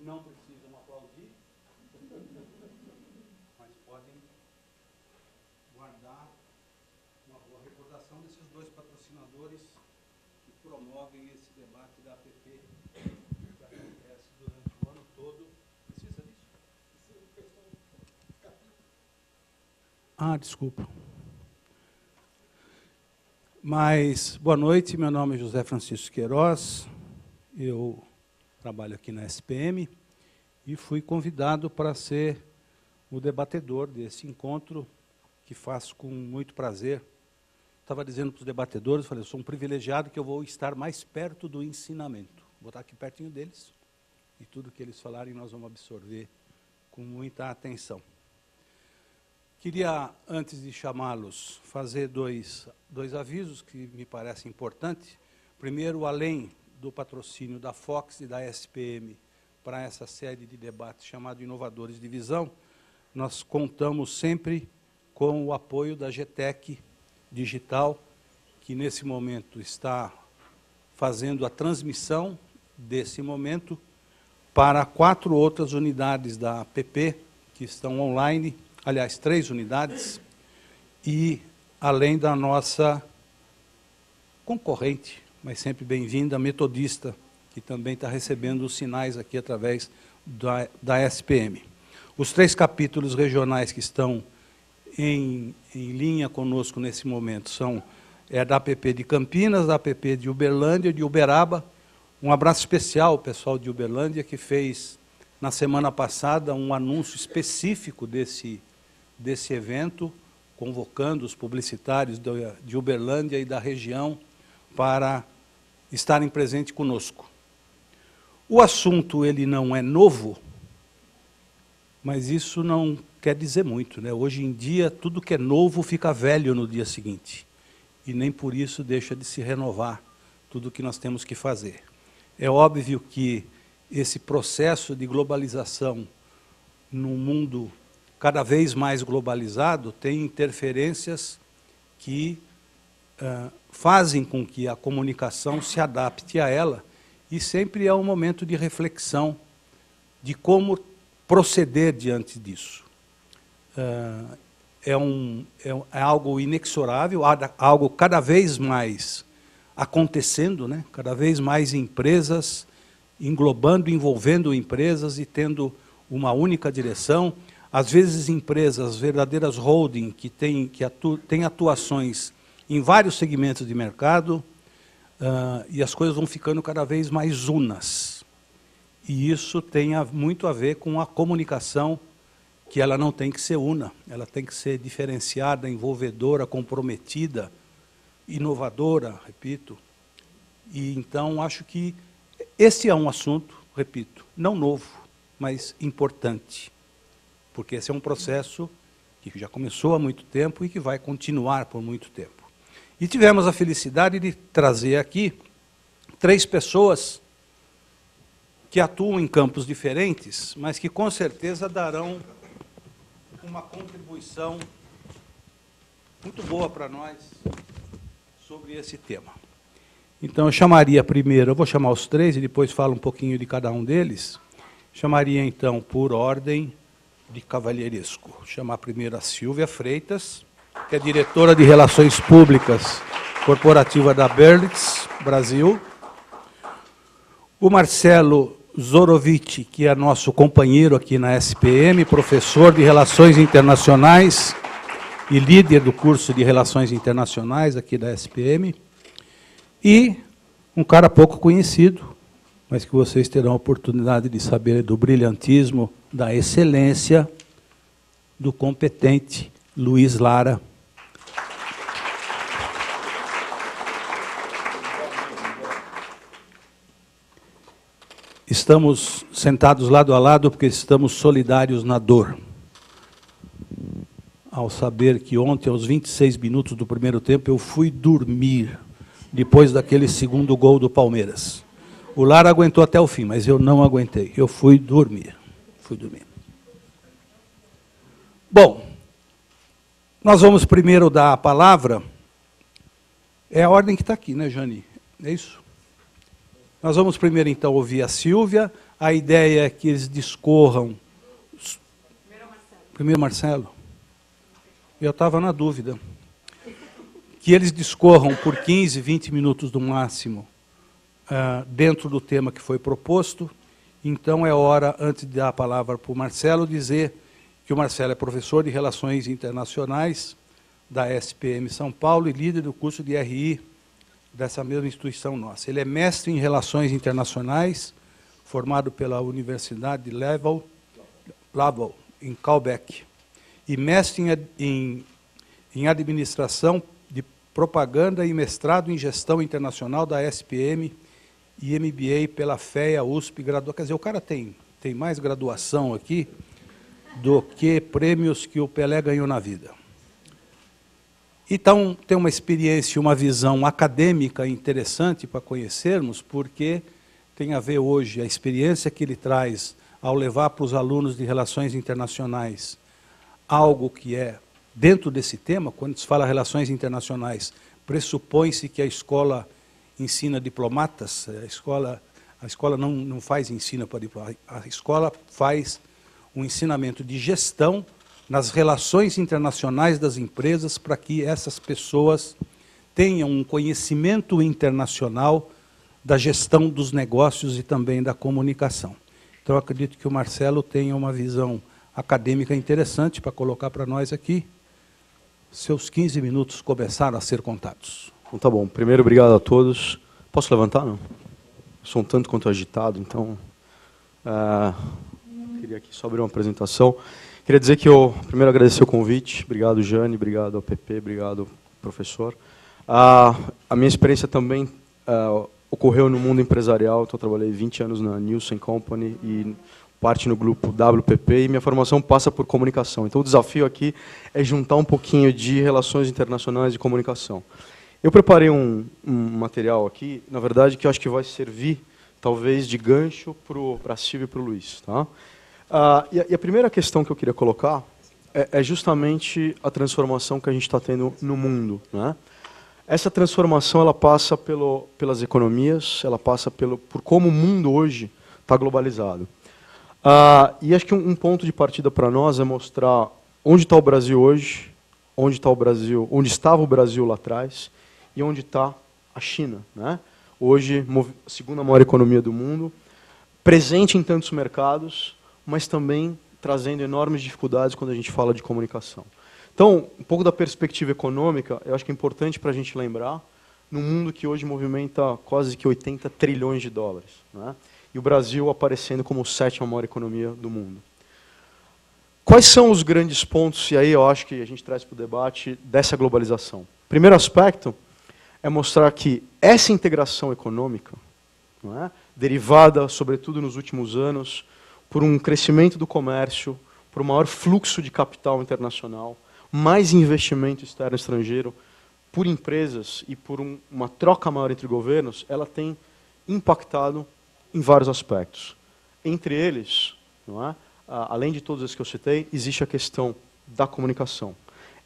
não precisam aplaudir, mas podem guardar uma boa recordação desses dois patrocinadores que promovem esse debate da APP, que acontece durante o ano todo. Precisa disso? Ah, desculpa. Mas, boa noite, meu nome é José Francisco Queiroz, eu trabalho aqui na SPM e fui convidado para ser o debatedor desse encontro, que faço com muito prazer. Estava dizendo para os debatedores, falei, eu sou um privilegiado que eu vou estar mais perto do ensinamento. Vou estar aqui pertinho deles e tudo que eles falarem nós vamos absorver com muita atenção. Queria, antes de chamá-los, fazer dois avisos que me parecem importantes. Primeiro, além do patrocínio da Fox e da SPM para essa série de debates chamado Inovadores de Visão, nós contamos sempre com o apoio da GTEC Digital, que nesse momento está fazendo a transmissão desse momento para 4 outras unidades da APP, que estão online, aliás, 3 unidades, e além da nossa concorrente, mas sempre bem-vinda, Metodista, que também está recebendo os sinais aqui através da SPM. Os 3 capítulos regionais que estão em linha conosco nesse momento são da APP de Campinas, da APP de Uberlândia, de Uberaba. Um abraço especial ao pessoal de Uberlândia, que fez, na semana passada, um anúncio específico desse evento, convocando os publicitários de Uberlândia e da região para estarem presentes conosco. O assunto ele não é novo, mas isso não quer dizer muito, né? Hoje em dia, tudo que é novo fica velho no dia seguinte, e nem por isso deixa de se renovar tudo o que nós temos que fazer. É óbvio que esse processo de globalização num mundo cada vez mais globalizado tem interferências que fazem com que a comunicação se adapte a ela, e sempre é um momento de reflexão de como proceder diante disso. É algo inexorável, algo cada vez mais acontecendo, né? Cada vez mais empresas englobando, envolvendo empresas e tendo uma única direção. Às vezes empresas, verdadeiras holding, que têm atuações em vários segmentos de mercado, e as coisas vão ficando cada vez mais unas. E isso tem muito a ver com a comunicação, que ela não tem que ser una, ela tem que ser diferenciada, envolvedora, comprometida, inovadora, repito. E então acho que esse é um assunto, repito, não novo, mas importante, porque esse é um processo que já começou há muito tempo e que vai continuar por muito tempo. E tivemos a felicidade de trazer aqui 3 pessoas que atuam em campos diferentes, mas que com certeza darão uma contribuição muito boa para nós sobre esse tema. Então, eu chamaria primeiro, eu vou chamar os 3 e depois falo um pouquinho de cada um deles. Chamaria, então, por ordem de cavalheiresco. Chamar primeiro a Silvia Freitas, que é diretora de Relações Públicas Corporativa da Berlitz, Brasil. O Marcelo Zorovich, que é nosso companheiro aqui na SPM, professor de Relações Internacionais e líder do curso de Relações Internacionais aqui da SPM. E um cara pouco conhecido, mas que vocês terão a oportunidade de saber do brilhantismo, da excelência, do competente Luiz Lara. Estamos sentados lado a lado porque estamos solidários na dor. Ao saber que ontem, aos 26 minutos do primeiro tempo, eu fui dormir, depois daquele segundo gol do Palmeiras. O Lara aguentou até o fim, mas eu não aguentei. Eu fui dormir. Bom, nós vamos primeiro dar a palavra. É a ordem que está aqui, né, Jani? É isso? Nós vamos primeiro, então, ouvir a Silvia. A ideia é que eles discorram... Primeiro Marcelo. Eu estava na dúvida. Que eles discorram por 15, 20 minutos no máximo, dentro do tema que foi proposto. Então é hora, antes de dar a palavra para o Marcelo, dizer que o Marcelo é professor de Relações Internacionais da SPM São Paulo e líder do curso de RI dessa mesma instituição nossa. Ele é mestre em Relações Internacionais, formado pela Universidade de Laval, em Quebec, e mestre em Administração de Propaganda e mestrado em Gestão Internacional da SPM e MBA pela FEA, USP, Quer dizer, o cara tem mais graduação aqui do que prêmios que o Pelé ganhou na vida. Então, tem uma experiência, uma visão acadêmica interessante para conhecermos, porque tem a ver hoje a experiência que ele traz ao levar para os alunos de Relações Internacionais algo que é dentro desse tema. Quando se fala relações internacionais, pressupõe-se que a escola ensina diplomatas, a escola não faz ensino para diplomatas, a escola faz um ensinamento de gestão nas relações internacionais das empresas para que essas pessoas tenham um conhecimento internacional da gestão dos negócios e também da comunicação. Então, eu acredito que o Marcelo tenha uma visão acadêmica interessante para colocar para nós aqui. Seus 15 minutos começaram a ser contados. Então, tá bom. Primeiro, obrigado a todos. Posso levantar, não? Sou um tanto quanto agitado, então... queria aqui só abrir uma apresentação. Queria dizer que eu, primeiro, agradecer o convite. Obrigado, Jane. Obrigado ao PP. Obrigado, professor. A minha experiência também ocorreu no mundo empresarial. Então, eu trabalhei 20 anos na Nielsen Company e parte no grupo WPP, e minha formação passa por comunicação. Então, o desafio aqui é juntar um pouquinho de relações internacionais e comunicação. Eu preparei um material aqui, na verdade, que eu acho que vai servir, talvez, de gancho para a Silvia e para o Luiz. Tá? E a primeira questão que eu queria colocar é justamente a transformação que a gente está tendo no mundo. Né? Essa transformação ela passa pelas economias, ela passa por como o mundo hoje está globalizado. E acho que um ponto de partida para nós é mostrar onde está o Brasil hoje, onde estava o Brasil lá atrás e onde está a China. Né? Hoje, a segunda maior economia do mundo, presente em tantos mercados, mas também trazendo enormes dificuldades quando a gente fala de comunicação. Então, um pouco da perspectiva econômica, eu acho que é importante para a gente lembrar, num mundo que hoje movimenta quase que 80 trilhões de dólares. Né? E o Brasil aparecendo como a 7ª maior economia do mundo. Quais são os grandes pontos, e aí eu acho que a gente traz para o debate, dessa globalização? Primeiro aspecto é mostrar que essa integração econômica, não é, derivada, sobretudo nos últimos anos, por um crescimento do comércio, por um maior fluxo de capital internacional, mais investimento externo e estrangeiro, por empresas e por uma troca maior entre governos, ela tem impactado em vários aspectos. Entre eles, não é, além de todos esses que eu citei, existe a questão da comunicação.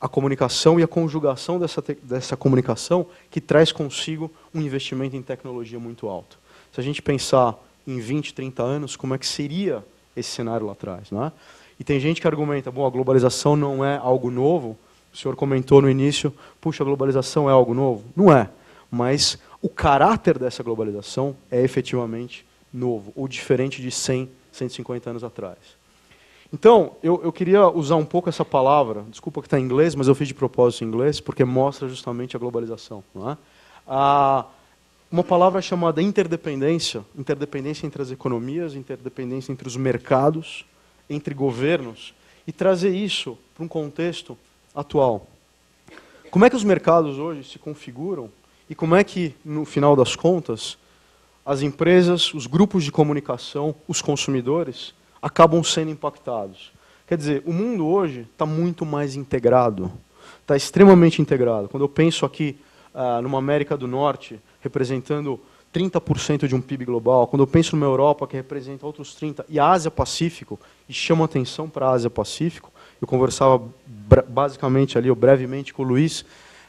A comunicação e a conjugação dessa comunicação que traz consigo um investimento em tecnologia muito alto. Se a gente pensar em 20, 30 anos, como é que seria esse cenário lá atrás? Não é? E tem gente que argumenta, bom, a globalização não é algo novo. O senhor comentou no início, puxa, a globalização é algo novo. Não é, mas o caráter dessa globalização é efetivamente novo, ou diferente de 100, 150 anos atrás. Então, eu queria usar um pouco essa palavra, desculpa que está em inglês, mas eu fiz de propósito em inglês, porque mostra justamente a globalização. Não é? Uma palavra chamada interdependência, interdependência entre as economias, interdependência entre os mercados, entre governos, e trazer isso para um contexto atual. Como é que os mercados hoje se configuram e como é que, no final das contas, as empresas, os grupos de comunicação, os consumidores, acabam sendo impactados. Quer dizer, o mundo hoje está muito mais integrado, está extremamente integrado. Quando eu penso aqui numa América do Norte, representando 30% de um PIB global, quando eu penso numa Europa, que representa outros 30%, e a Ásia-Pacífico, e chamo atenção para a Ásia-Pacífico, eu conversava basicamente ali, brevemente com o Luiz,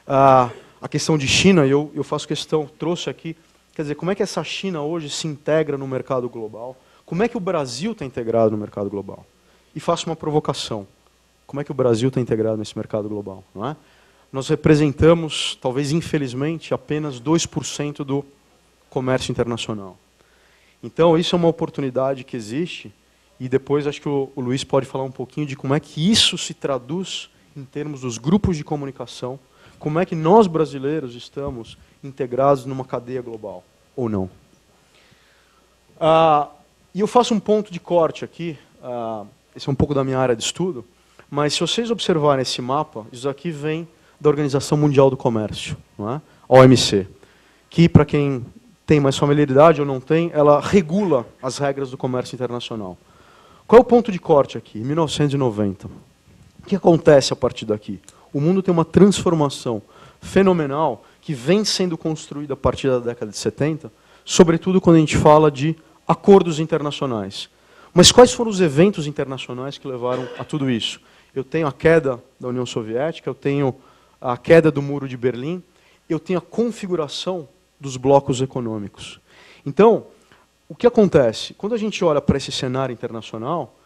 a questão de China, e eu faço questão, trouxe aqui, quer dizer, como é que essa China hoje se integra no mercado global? Como é que o Brasil está integrado no mercado global? E faço uma provocação. Como é que o Brasil está integrado nesse mercado global? Não é? Nós representamos, talvez infelizmente, apenas 2% do comércio internacional. Então, isso é uma oportunidade que existe, e depois acho que o Luiz pode falar um pouquinho de como é que isso se traduz em termos dos grupos de comunicação, como é que nós brasileiros estamos integrados numa cadeia global, ou não. E eu faço um ponto de corte aqui, esse é um pouco da minha área de estudo, mas se vocês observarem esse mapa, isso aqui vem da Organização Mundial do Comércio, não é? OMC, que, para quem tem mais familiaridade ou não tem, ela regula as regras do comércio internacional. Qual é o ponto de corte aqui? Em 1990. O que acontece a partir daqui? O mundo tem uma transformação fenomenal que vem sendo construída a partir da década de 70, sobretudo quando a gente fala de acordos internacionais. Mas quais foram os eventos internacionais que levaram a tudo isso? Eu tenho a queda da União Soviética, eu tenho a queda do Muro de Berlim, eu tenho a configuração dos blocos econômicos. Então, o que acontece? Quando a gente olha para esse cenário internacional,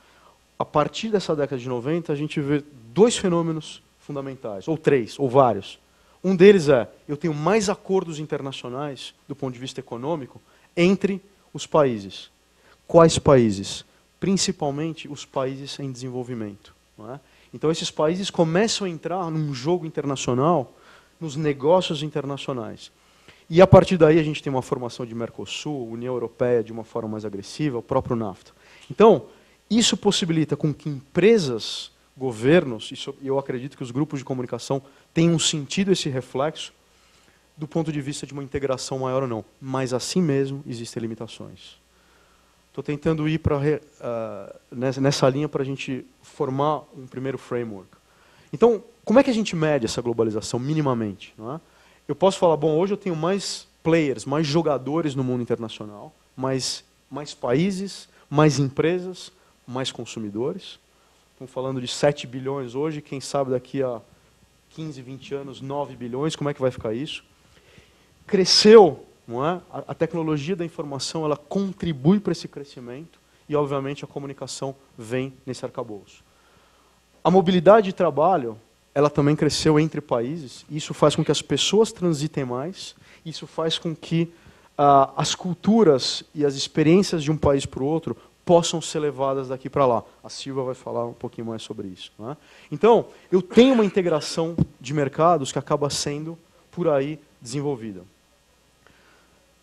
a partir dessa década de 90, a gente vê dois fenômenos fundamentais, ou três, ou vários. Um deles é, eu tenho mais acordos internacionais, do ponto de vista econômico, entre os países. Quais países? Principalmente os países em desenvolvimento. Não é? Então, esses países começam a entrar num jogo internacional, nos negócios internacionais. E, a partir daí, a gente tem uma formação de Mercosul, União Europeia de uma forma mais agressiva, o próprio NAFTA. Então, isso possibilita com que empresas, governos, e eu acredito que os grupos de comunicação tenham sentido esse reflexo, do ponto de vista de uma integração maior ou não. Mas, assim mesmo, existem limitações. Estou tentando ir nessa linha para a gente formar um primeiro framework. Então, como é que a gente mede essa globalização minimamente? Não é? Eu posso falar, bom, hoje eu tenho mais players, mais jogadores no mundo internacional, mais países, mais empresas, mais consumidores. Estamos falando de 7 bilhões hoje, quem sabe daqui a 15, 20 anos, 9 bilhões, como é que vai ficar isso? Cresceu, não é? A tecnologia da informação ela contribui para esse crescimento e, obviamente, a comunicação vem nesse arcabouço. A mobilidade de trabalho ela também cresceu entre países, e isso faz com que as pessoas transitem mais, isso faz com que as culturas e as experiências de um país para o outro possam ser levadas daqui para lá. A Silvia vai falar um pouquinho mais sobre isso. Não é? Então, eu tenho uma integração de mercados que acaba sendo, por aí, desenvolvida.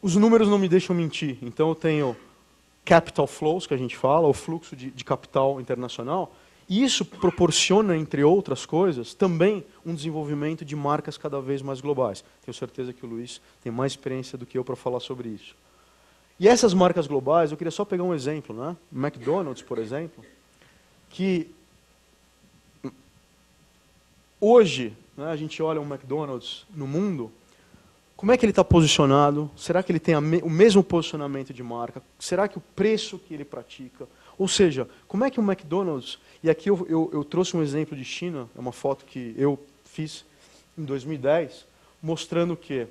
Os números não me deixam mentir, então eu tenho capital flows, que a gente fala, o fluxo de capital internacional, e isso proporciona, entre outras coisas, também um desenvolvimento de marcas cada vez mais globais. Tenho certeza que o Luiz tem mais experiência do que eu para falar sobre isso. E essas marcas globais, eu queria só pegar um exemplo, né? McDonald's, por exemplo, que hoje, né, a gente olha um McDonald's no mundo, como é que ele está posicionado? Será que ele tem o mesmo posicionamento de marca? Será que o preço que ele pratica? Ou seja, como é que o McDonald's... E aqui eu trouxe um exemplo de China, é uma foto que eu fiz em 2010, mostrando que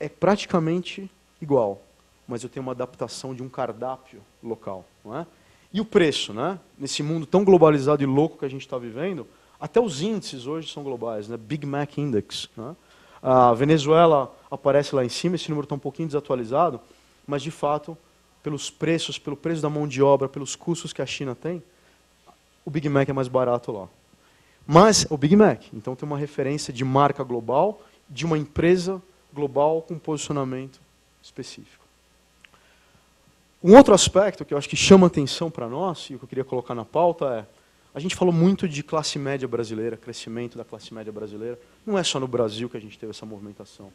é praticamente igual, mas eu tenho uma adaptação de um cardápio local. Não é? E o preço, né? Nesse mundo tão globalizado e louco que a gente está vivendo, até os índices hoje são globais, né? Big Mac Index. Né? A Venezuela aparece lá em cima, esse número está um pouquinho desatualizado, mas de fato, pelos preços, pelo preço da mão de obra, pelos custos que a China tem, o Big Mac é mais barato lá. Mas o Big Mac, então tem uma referência de marca global, de uma empresa global com posicionamento específico. Um outro aspecto que eu acho que chama atenção para nós, e o que eu queria colocar na pauta é, a gente falou muito de classe média brasileira, crescimento da classe média brasileira. Não é só no Brasil que a gente teve essa movimentação.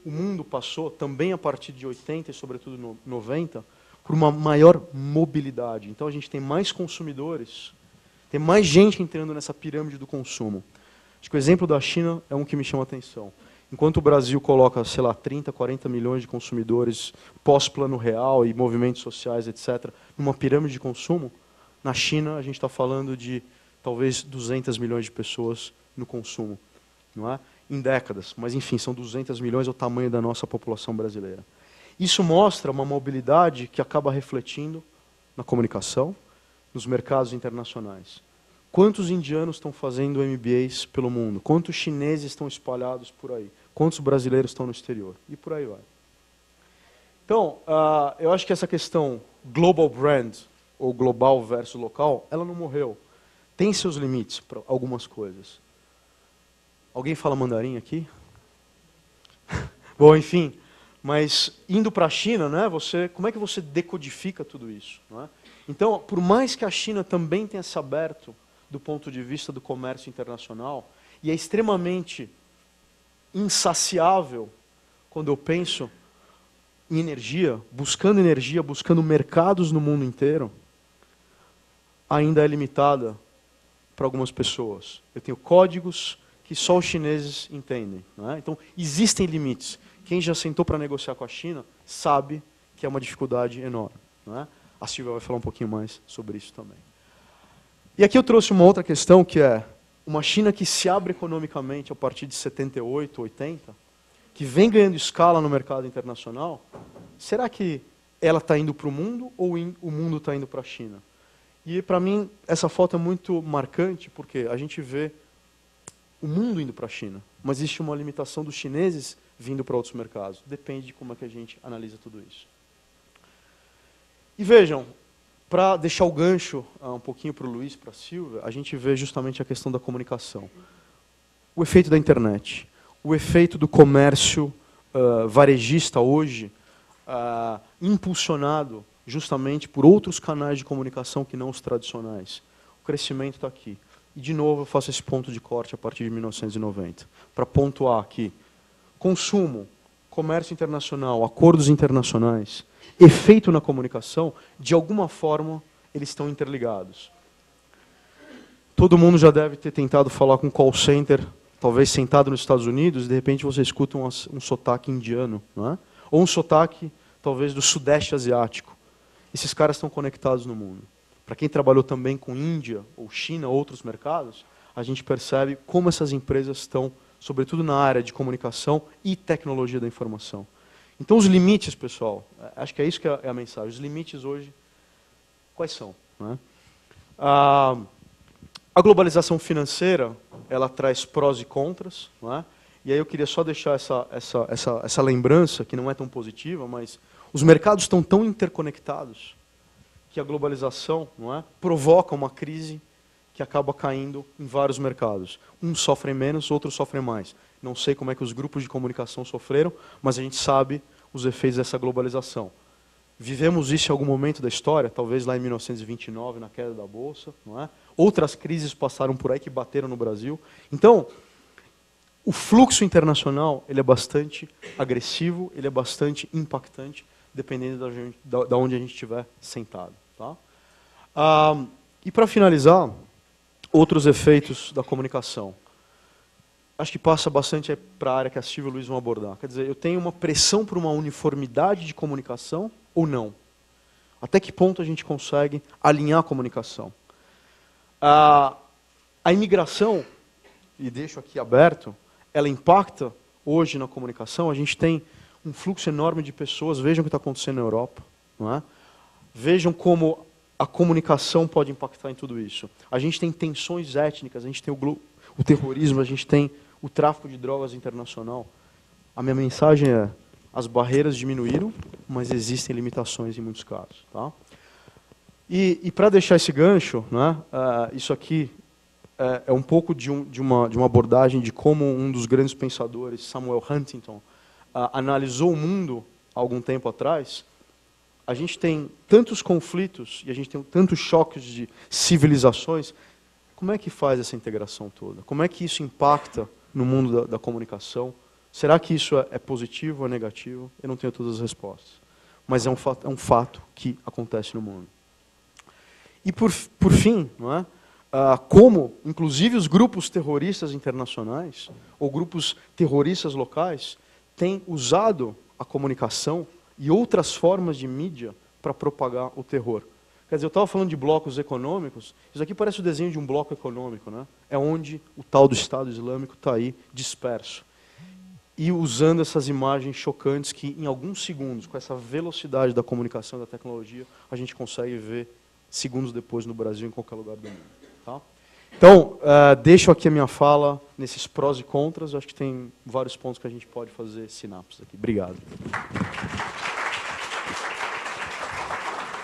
O mundo passou, também a partir de 80 e sobretudo no 90, por uma maior mobilidade. Então a gente tem mais consumidores, tem mais gente entrando nessa pirâmide do consumo. Acho que o exemplo da China é um que me chama a atenção. Enquanto o Brasil coloca, sei lá, 30, 40 milhões de consumidores pós-plano real e movimentos sociais, etc., numa pirâmide de consumo, na China a gente está falando de talvez 200 milhões de pessoas no consumo, não é? Em décadas. Mas, enfim, são 200 milhões, é o tamanho da nossa população brasileira. Isso mostra uma mobilidade que acaba refletindo na comunicação, nos mercados internacionais? Quantos indianos estão fazendo MBAs pelo mundo? Quantos chineses estão espalhados por aí? Quantos brasileiros estão no exterior? E por aí vai. Então, eu acho que essa questão global brand, ou global versus local, ela não morreu. Tem seus limites para algumas coisas. Alguém fala mandarim aqui? Bom, enfim, mas indo para a China, né, como é que você decodifica tudo isso? Não é? Então, por mais que a China também tenha se aberto do ponto de vista do comércio internacional, e é extremamente insaciável quando eu penso em energia, buscando mercados no mundo inteiro, ainda é limitada para algumas pessoas. Eu tenho códigos que só os chineses entendem. Não é? Então, existem limites. Quem já sentou para negociar com a China sabe que é uma dificuldade enorme. Não é? A Silvia vai falar um pouquinho mais sobre isso também. E aqui eu trouxe uma outra questão, que é uma China que se abre economicamente a partir de 78, 80, que vem ganhando escala no mercado internacional. Será que ela está indo para o mundo ou o mundo está indo para a China? E, para mim, essa foto é muito marcante, porque a gente vê o mundo indo para a China, mas existe uma limitação dos chineses vindo para outros mercados. Depende de como é que a gente analisa tudo isso. E vejam, para deixar o gancho um pouquinho para o Luiz, para a Silvia, a gente vê justamente a questão da comunicação. O efeito da internet, o efeito do comércio varejista hoje, impulsionado justamente por outros canais de comunicação que não os tradicionais. O crescimento está aqui. E, de novo, eu faço esse ponto de corte a partir de 1990, para pontuar que consumo, comércio internacional, acordos internacionais, efeito na comunicação, de alguma forma, eles estão interligados. Todo mundo já deve ter tentado falar com um call center, talvez sentado nos Estados Unidos, e de repente você escuta um sotaque indiano, não é? Ou um sotaque, talvez, do sudeste asiático. Esses caras estão conectados no mundo. Para quem trabalhou também com Índia ou China, outros mercados, a gente percebe como essas empresas estão, sobretudo na área de comunicação e tecnologia da informação. Então, os limites, pessoal, acho que é isso que é a mensagem. Os limites hoje, quais são? Né? A globalização financeira, ela traz prós e contras. Não é? E aí eu queria só deixar essa lembrança, que não é tão positiva, mas os mercados estão tão interconectados que a globalização, não é, provoca uma crise que acaba caindo em vários mercados. Uns sofrem menos, outros sofrem mais. Não sei como é que os grupos de comunicação sofreram, mas a gente sabe os efeitos dessa globalização. Vivemos isso em algum momento da história, talvez lá em 1929, na queda da Bolsa. Não é? Outras crises passaram por aí que bateram no Brasil. Então, o fluxo internacional ele é bastante agressivo, ele é bastante impactante, dependendo da onde a gente estiver sentado. Tá? E para finalizar, outros efeitos da comunicação. Acho que passa bastante para a área que a Silvia e o Luiz vão abordar. Quer dizer, eu tenho uma pressão por uma uniformidade de comunicação ou não? Até que ponto a gente consegue alinhar a comunicação? A imigração, e deixo aqui aberto, ela impacta hoje na comunicação. A gente tem um fluxo enorme de pessoas. Vejam o que está acontecendo na Europa. Não é? Vejam como a comunicação pode impactar em tudo isso. A gente tem tensões étnicas, a gente tem o terrorismo, a gente tem o tráfico de drogas internacional. A minha mensagem é, as barreiras diminuíram, mas existem limitações em muitos casos. Tá? E para deixar esse gancho, né, isso aqui é um pouco de uma abordagem de como um dos grandes pensadores, Samuel Huntington, analisou o mundo há algum tempo atrás. A gente tem tantos conflitos e a gente tem tantos choques de civilizações. Como é que faz essa integração toda? Como é que isso impacta no mundo da comunicação? Será que isso é positivo ou negativo? Eu não tenho todas as respostas. Mas é um fato que acontece no mundo. E por fim, não é? Como, inclusive, os grupos terroristas internacionais ou grupos terroristas locais têm usado a comunicação e outras formas de mídia para propagar o terror. Quer dizer, eu estava falando de blocos econômicos, isso aqui parece o desenho de um bloco econômico, né? É onde o tal do Estado Islâmico está aí disperso. e usando essas imagens chocantes que, em alguns segundos, com essa velocidade da comunicação e da tecnologia, a gente consegue ver segundos depois no Brasil, em qualquer lugar do mundo. Tá? Então, deixo aqui a minha fala nesses prós e contras. Eu acho que tem vários pontos que a gente pode fazer sinapses aqui. Obrigado.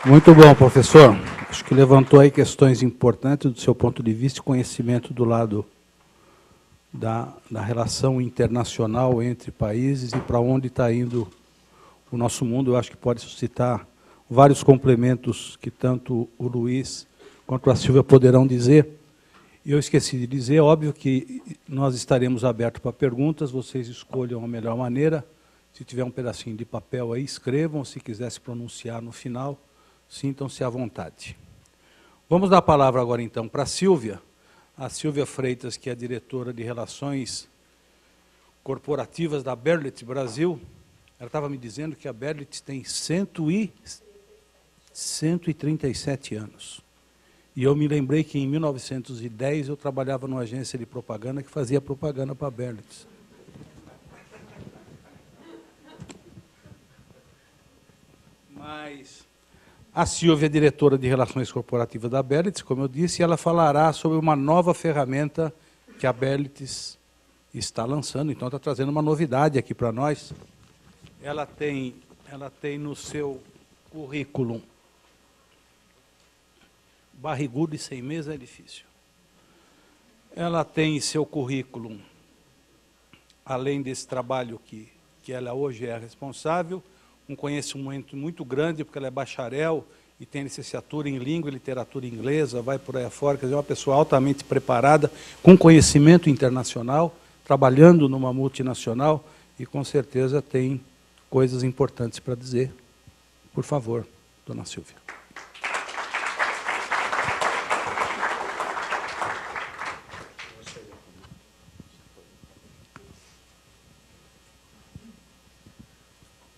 Muito bom, professor. Acho que levantou aí questões importantes do seu ponto de vista e conhecimento do lado da relação internacional entre países e para onde está indo o nosso mundo. Eu acho que pode suscitar vários complementos que tanto o Luiz quanto a Silvia poderão dizer. E eu esqueci de dizer, óbvio que nós estaremos abertos para perguntas, vocês escolham a melhor maneira. Se tiver um pedacinho de papel aí, escrevam. Se quiser se pronunciar no final, sintam-se à vontade. Vamos dar a palavra agora, então, para a Silvia Freitas, que é a diretora de Relações Corporativas da Berlitz Brasil. Ela estava me dizendo que a Berlitz tem 137 anos. E eu me lembrei que, em 1910, eu trabalhava numa agência de propaganda que fazia propaganda para a Berlitz. Mas a Silvia é diretora de Relações Corporativas da Berlitz, como eu disse, e ela falará sobre uma nova ferramenta que a Berlitz está lançando. Então, está trazendo uma novidade aqui para nós. Ela tem no seu currículo... Barrigudo e sem mesa é difícil. Ela tem em seu currículo, além desse trabalho que ela hoje é responsável, um conhecimento muito grande, porque ela é bacharel e tem licenciatura em língua e literatura inglesa, vai por aí afora, quer dizer, uma pessoa altamente preparada, com conhecimento internacional, trabalhando numa multinacional, e com certeza tem coisas importantes para dizer. Por favor, dona Silvia.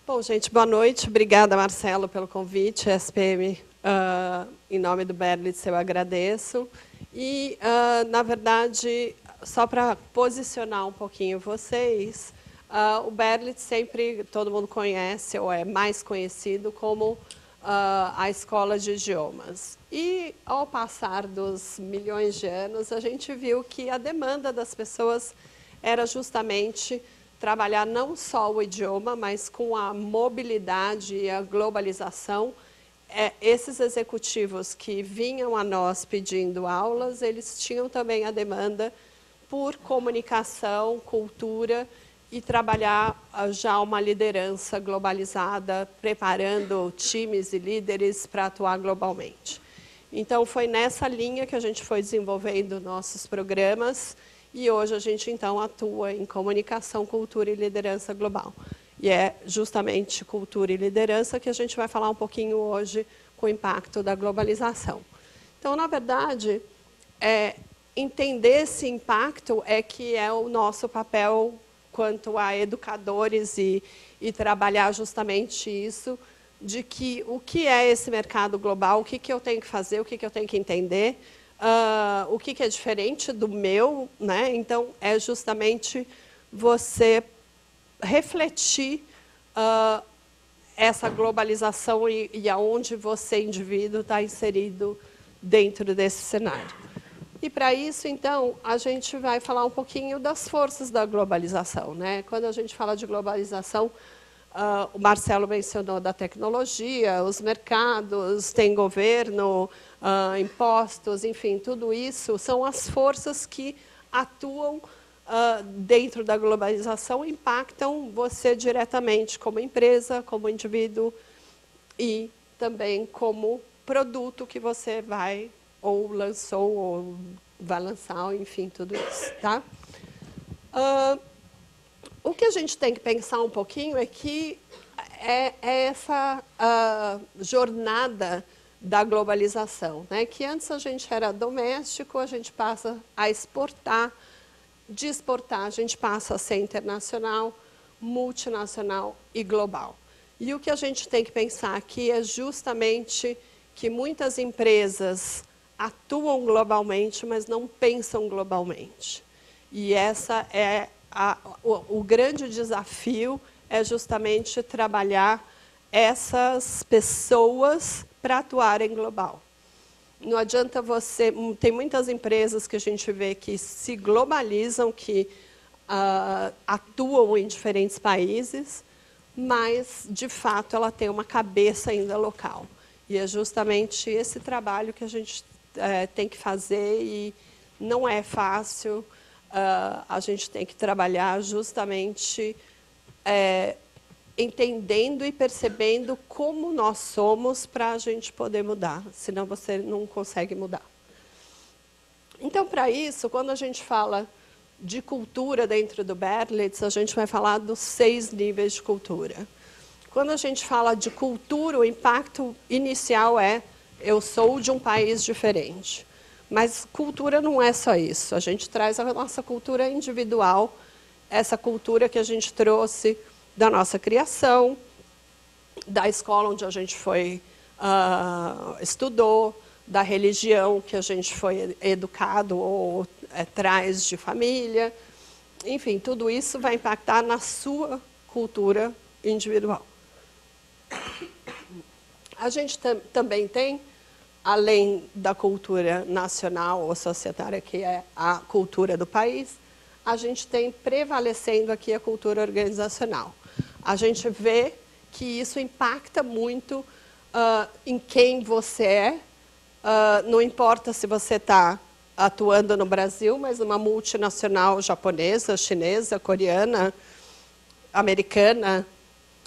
Bom, gente, boa noite. Obrigada, Marcelo, pelo convite. SPM, em nome do Berlitz, eu agradeço. E, na verdade, só para posicionar um pouquinho vocês, o Berlitz sempre, todo mundo conhece, ou é mais conhecido como a escola de idiomas. E, ao passar dos milhões de anos, a gente viu que a demanda das pessoas era justamente trabalhar não só o idioma, mas com a mobilidade e a globalização. Esses executivos que vinham a nós pedindo aulas, eles tinham também a demanda por comunicação, cultura e trabalhar já uma liderança globalizada, preparando times e líderes para atuar globalmente. Então, foi nessa linha que a gente foi desenvolvendo nossos programas. E hoje a gente, então, atua em comunicação, cultura e liderança global. E é justamente cultura e liderança que a gente vai falar um pouquinho hoje com o impacto da globalização. Então, na verdade, entender esse impacto que é o nosso papel quanto a educadores e trabalhar justamente isso, de que o que é esse mercado global, o que eu tenho que fazer, o que eu tenho que entender, o que é diferente do meu, né? Então, é justamente você refletir essa globalização e aonde você, indivíduo, está inserido dentro desse cenário. E, para isso, então, a gente vai falar um pouquinho das forças da globalização, né? Quando a gente fala de globalização, o Marcelo mencionou da tecnologia, os mercados, tem governo, impostos, enfim, tudo isso são as forças que atuam dentro da globalização, impactam você diretamente como empresa, como indivíduo e também como produto que você vai ou lançou ou vai lançar, enfim, tudo isso, tá? O que a gente tem que pensar um pouquinho é que essa jornada da globalização, né? Que antes a gente era doméstico, a gente passa a exportar, de exportar a gente passa a ser internacional, multinacional e global. E o que a gente tem que pensar aqui é justamente que muitas empresas atuam globalmente, mas não pensam globalmente. E essa é o grande desafio é justamente trabalhar essas pessoas para atuarem global. Não adianta você... Tem muitas empresas que a gente vê que se globalizam, que atuam em diferentes países, mas, de fato, ela tem uma cabeça ainda local. E é justamente esse trabalho que a gente tem que fazer, e não é fácil. A gente tem que trabalhar justamente entendendo e percebendo como nós somos para a gente poder mudar, senão você não consegue mudar. Então, para isso, quando a gente fala de cultura dentro do Berlitz, a gente vai falar dos 6 níveis de cultura. Quando a gente fala de cultura, o impacto inicial é: eu sou de um país diferente. Mas cultura não é só isso. A gente traz a nossa cultura individual, essa cultura que a gente trouxe da nossa criação, da escola onde a gente estudou, da religião que a gente foi educado ou traz de família. Enfim, tudo isso vai impactar na sua cultura individual. A gente também tem, além da cultura nacional ou societária, que é a cultura do país, a gente tem prevalecendo aqui a cultura organizacional. A gente vê que isso impacta muito em quem você é. Não importa se você está atuando no Brasil, mas numa multinacional japonesa, chinesa, coreana, americana.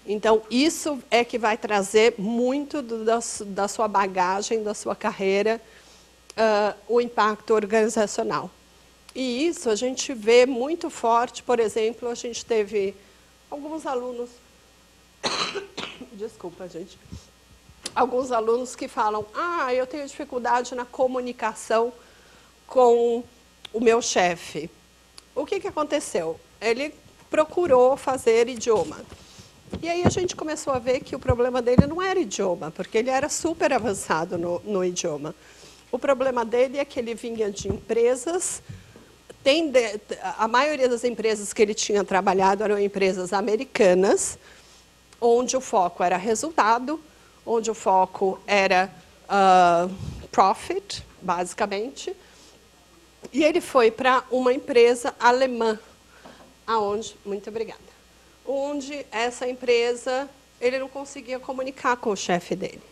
Então, isso é que vai trazer muito da sua bagagem, da sua carreira, o impacto organizacional. E isso a gente vê muito forte. Por exemplo, a gente teve alguns alunos... Desculpa, gente. Alguns alunos que falam: eu tenho dificuldade na comunicação com o meu chefe. O que aconteceu? Ele procurou fazer idioma. E aí a gente começou a ver que o problema dele não era idioma, porque ele era super avançado no idioma. O problema dele é que ele vinha de empresas... A maioria das empresas que ele tinha trabalhado eram empresas americanas, onde o foco era resultado, onde o foco era profit, basicamente. E ele foi para uma empresa alemã, muito obrigada, onde essa empresa, ele não conseguia comunicar com o chefe dele.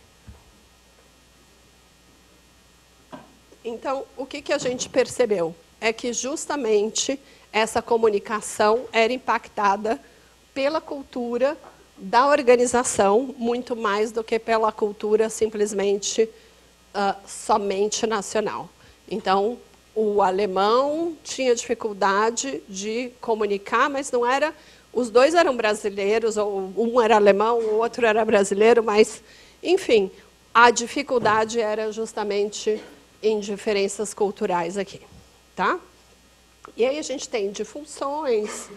Então, o que a gente percebeu? É que justamente essa comunicação era impactada pela cultura da organização, muito mais do que pela cultura simplesmente somente nacional. Então, o alemão tinha dificuldade de comunicar, mas não era... Os dois eram brasileiros, ou um era alemão, o outro era brasileiro, mas, enfim, a dificuldade era justamente em diferenças culturais aqui. Tá? E aí a gente tem de funções,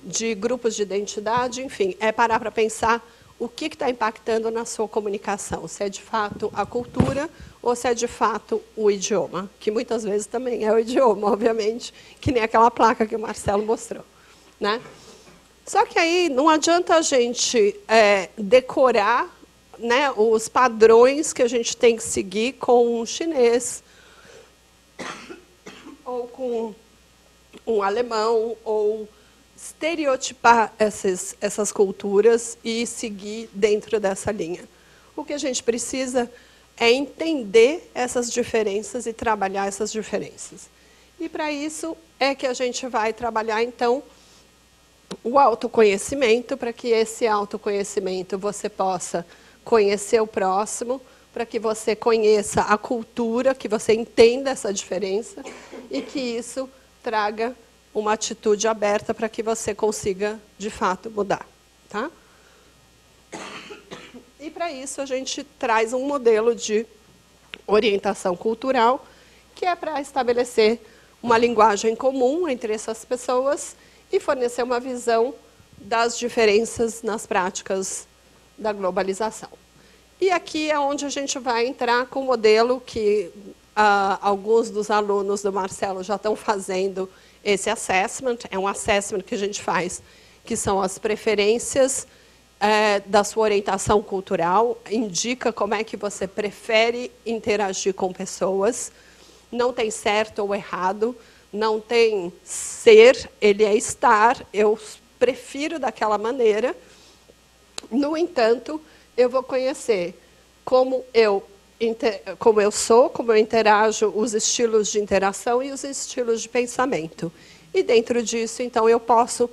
de grupos de identidade, enfim, é parar para pensar o que está impactando na sua comunicação, se é de fato a cultura ou se é de fato o idioma, que muitas vezes também é o idioma, obviamente, que nem aquela placa que o Marcelo mostrou. Né? Só que aí não adianta a gente decorar, né, os padrões que a gente tem que seguir com um chinês, ou com um alemão, ou estereotipar essas culturas e seguir dentro dessa linha. O que a gente precisa é entender essas diferenças e trabalhar essas diferenças. E, para isso, é que a gente vai trabalhar, então, o autoconhecimento, para que esse autoconhecimento você possa conhecer o próximo, para que você conheça a cultura, que você entenda essa diferença e que isso traga uma atitude aberta para que você consiga, de fato, mudar. Tá? E, para isso, a gente traz um modelo de orientação cultural, que é para estabelecer uma linguagem comum entre essas pessoas e fornecer uma visão das diferenças nas práticas da globalização. E aqui é onde a gente vai entrar com o modelo que alguns dos alunos do Marcelo já estão fazendo esse assessment, é um assessment que a gente faz, que são as preferências da sua orientação cultural, indica como é que você prefere interagir com pessoas, não tem certo ou errado, não tem ser, ele é estar, eu prefiro daquela maneira. No entanto, eu vou conhecer como eu sou, como eu interajo, os estilos de interação e os estilos de pensamento. E dentro disso, então, eu posso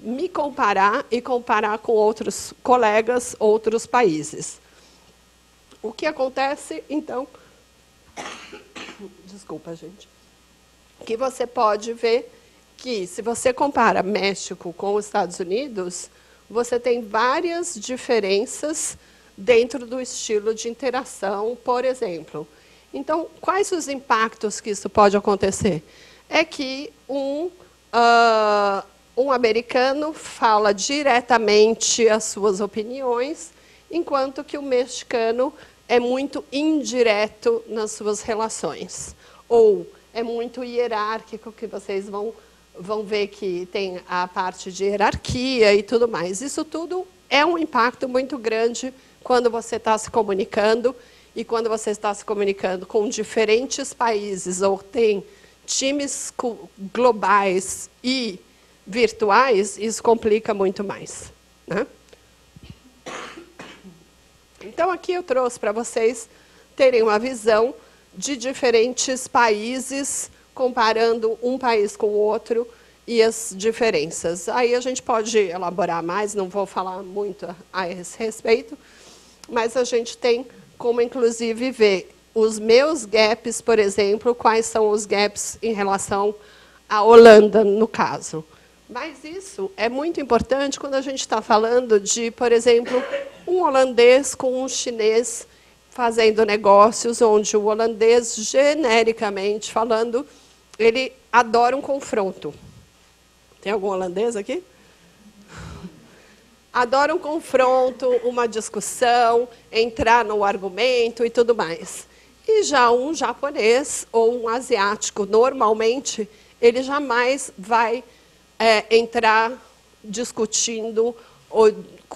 me comparar e comparar com outros colegas, outros países. O que acontece, então, desculpa, gente, que você pode ver que, se você compara México com os Estados Unidos, você tem várias diferenças dentro do estilo de interação, por exemplo. Então, quais os impactos que isso pode acontecer? É que um americano fala diretamente as suas opiniões, enquanto que o mexicano é muito indireto nas suas relações. Ou é muito hierárquico, que vocês vão ver que tem a parte de hierarquia e tudo mais. Isso tudo é um impacto muito grande quando você está se comunicando, e quando você está se comunicando com diferentes países, ou tem times globais e virtuais, isso complica muito mais, né? Então, aqui eu trouxe para vocês terem uma visão de diferentes países, comparando um país com o outro e as diferenças. Aí a gente pode elaborar mais, não vou falar muito a esse respeito, mas a gente tem como, inclusive, ver os meus gaps, por exemplo, quais são os gaps em relação à Holanda, no caso. Mas isso é muito importante quando a gente está falando de, por exemplo, um holandês com um chinês fazendo negócios, onde o holandês, genericamente falando, ele adora um confronto. Tem algum holandês aqui? Adora um confronto, uma discussão, entrar no argumento e tudo mais. E já um japonês ou um asiático, normalmente, ele jamais vai entrar discutindo ou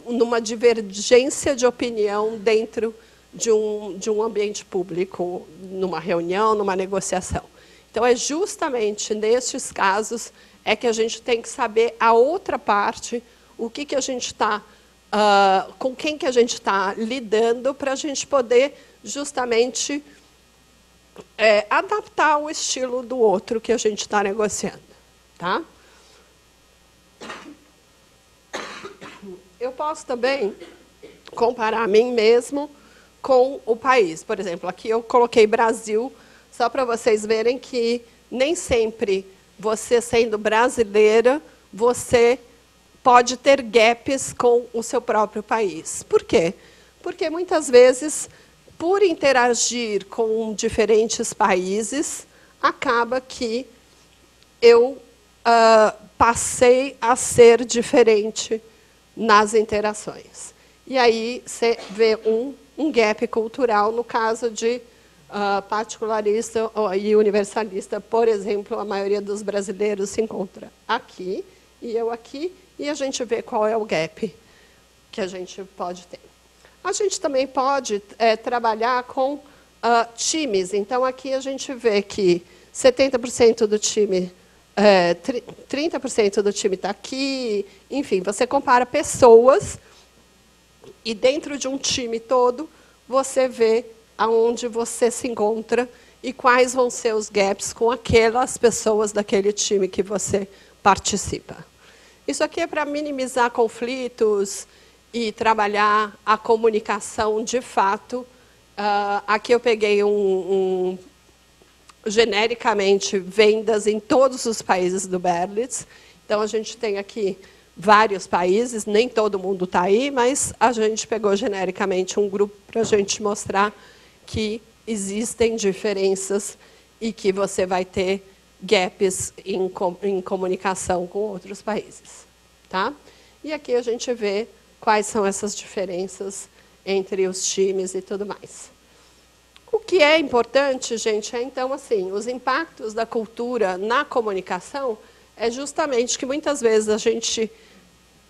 numa divergência de opinião dentro de um ambiente público, numa reunião, numa negociação. Então, é justamente nestes casos que a gente tem que saber a outra parte, o que a gente está, com quem que a gente está lidando, para a gente poder justamente adaptar o estilo do outro que a gente está negociando, tá? Eu posso também comparar a mim mesmo com o país. Por exemplo, aqui eu coloquei Brasil, só para vocês verem que nem sempre você, sendo brasileira, você pode ter gaps com o seu próprio país. Por quê? Porque, muitas vezes, por interagir com diferentes países, acaba que eu passei a ser diferente nas interações. E aí você vê um gap cultural, no caso de particularista e universalista. Por exemplo, a maioria dos brasileiros se encontra aqui, e eu aqui, e a gente vê qual é o gap que a gente pode ter. A gente também pode trabalhar com times. Então, aqui a gente vê que 70% do time, 30% do time está aqui. Enfim, você compara pessoas, e dentro de um time todo, você vê aonde você se encontra e quais vão ser os gaps com aquelas pessoas daquele time que você participa. Isso aqui é para minimizar conflitos e trabalhar a comunicação de fato. Aqui eu peguei genericamente vendas em todos os países do Berlitz. Então, a gente tem aqui vários países, nem todo mundo está aí, mas a gente pegou genericamente um grupo para a gente mostrar que existem diferenças e que você vai ter gaps em comunicação com outros países. Tá? E aqui a gente vê quais são essas diferenças entre os times e tudo mais. O que é importante, gente, então, assim, os impactos da cultura na comunicação é justamente que muitas vezes a gente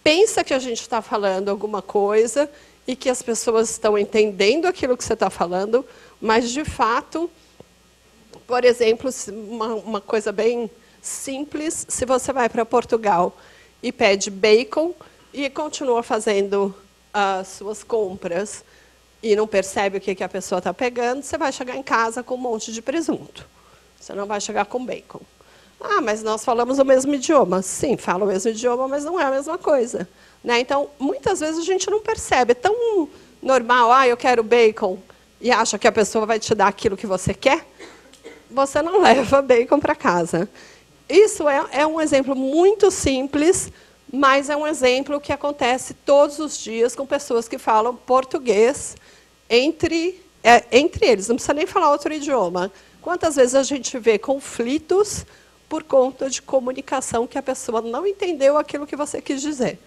pensa que a gente está falando alguma coisa e que as pessoas estão entendendo aquilo que você está falando, mas, de fato, por exemplo, uma coisa bem simples, se você vai para Portugal e pede bacon e continua fazendo as suas compras e não percebe o que a pessoa está pegando, você vai chegar em casa com um monte de presunto. Você não vai chegar com bacon. Ah, mas nós falamos o mesmo idioma. Sim, fala o mesmo idioma, mas não é a mesma coisa. Né? Então, muitas vezes a gente não percebe. É tão normal, eu quero bacon, e acha que a pessoa vai te dar aquilo que você quer, você não leva bacon para casa. Isso é um exemplo muito simples, mas é um exemplo que acontece todos os dias com pessoas que falam português entre eles. Não precisa nem falar outro idioma. Quantas vezes a gente vê conflitos por conta de comunicação que a pessoa não entendeu aquilo que você quis dizer?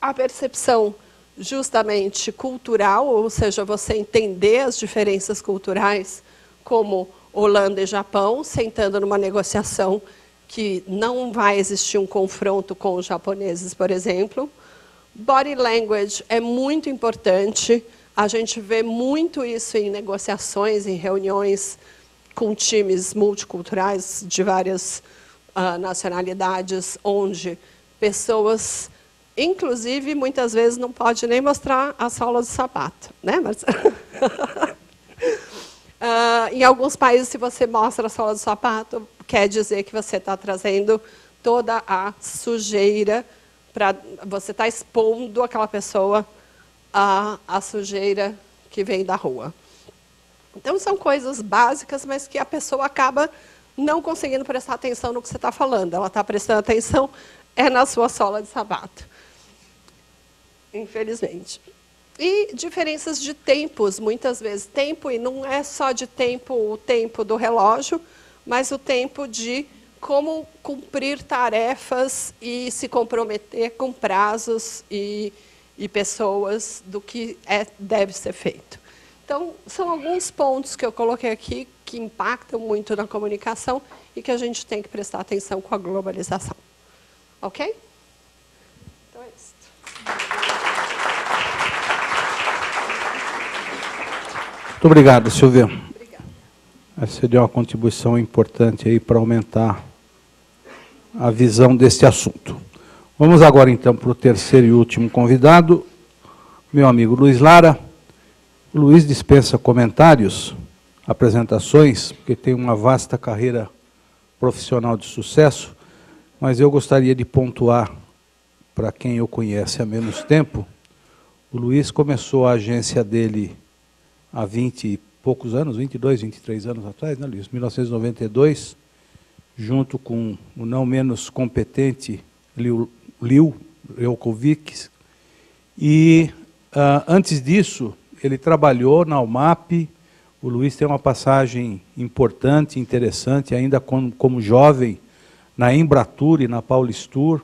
A percepção justamente cultural, ou seja, você entender as diferenças culturais, como Holanda e Japão, sentando numa negociação que não vai existir um confronto com os japoneses, por exemplo. Body language é muito importante. A gente vê muito isso em negociações, em reuniões com times multiculturais de várias nacionalidades, onde pessoas, inclusive, muitas vezes não pode nem mostrar a sola do sapato, né, Marcelo? Em alguns países, se você mostra a sola do sapato, quer dizer que você está trazendo toda a sujeira, você está expondo aquela pessoa a sujeira que vem da rua. Então, são coisas básicas, mas que a pessoa acaba não conseguindo prestar atenção no que você está falando. Ela está prestando atenção na sua sola de sapato, infelizmente. E diferenças de tempos, muitas vezes. Tempo, e não é só de tempo, o tempo do relógio, mas o tempo de como cumprir tarefas e se comprometer com prazos e pessoas do que deve ser feito. Então, são alguns pontos que eu coloquei aqui que impactam muito na comunicação e que a gente tem que prestar atenção com a globalização. Ok? Então é isso. Muito obrigado, Silvia. Obrigada. Você deu uma contribuição importante aí para aumentar a visão deste assunto. Vamos agora, então, para o terceiro e último convidado, meu amigo Luiz Lara. O Luiz dispensa comentários, apresentações, porque tem uma vasta carreira profissional de sucesso, mas eu gostaria de pontuar, para quem o conhece há menos tempo, o Luiz começou a agência dele há 20 e poucos anos, 22, 23 anos atrás, né, Luiz? 1992, junto com o não menos competente Liu Eukovic. E, antes disso, ele trabalhou na UMAP. O Luiz tem uma passagem importante, interessante, ainda como jovem, na Embratur e na Paulistur.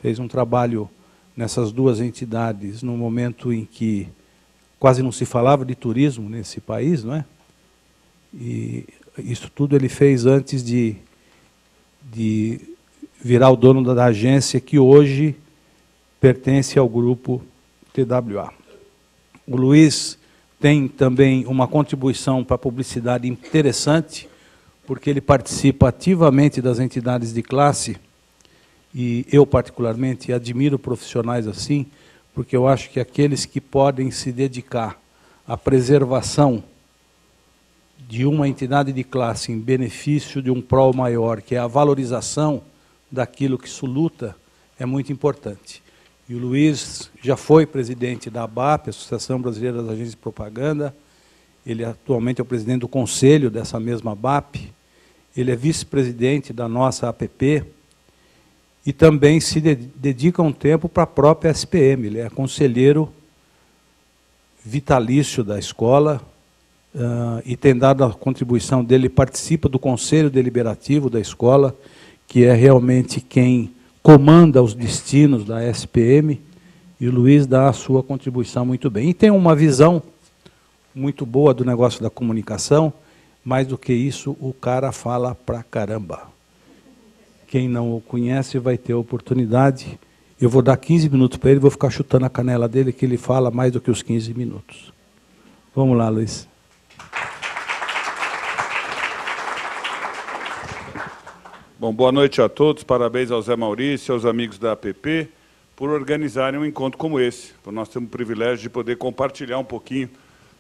Fez um trabalho nessas duas entidades, no momento em que quase não se falava de turismo nesse país, não é? E isso tudo ele fez antes de virar o dono da agência, que hoje pertence ao grupo TWA. O Luiz tem também uma contribuição para a publicidade interessante, porque ele participa ativamente das entidades de classe, e eu, particularmente, admiro profissionais assim, porque eu acho que aqueles que podem se dedicar à preservação de uma entidade de classe em benefício de um prol maior, que é a valorização daquilo que se luta, é muito importante. E o Luiz já foi presidente da ABAP, Associação Brasileira das Agências de Propaganda. Ele atualmente é o presidente do conselho dessa mesma ABAP. Ele é vice-presidente da nossa APP e também se dedica um tempo para a própria SPM. Ele é conselheiro vitalício da escola e tem dado a contribuição dele, participa do conselho deliberativo da escola, que é realmente quem comanda os destinos da SPM, e o Luiz dá a sua contribuição muito bem. E tem uma visão muito boa do negócio da comunicação. Mais do que isso, o cara fala pra caramba. quem não o conhece vai ter a oportunidade. Eu vou dar 15 minutos para ele, vou ficar chutando a canela dele, que ele fala mais do que os 15 minutos. Vamos lá, Luiz. Bom, boa noite a todos, parabéns ao Zé Maurício, aos amigos da APP, por organizarem um encontro como esse. Nós temos o privilégio de poder compartilhar um pouquinho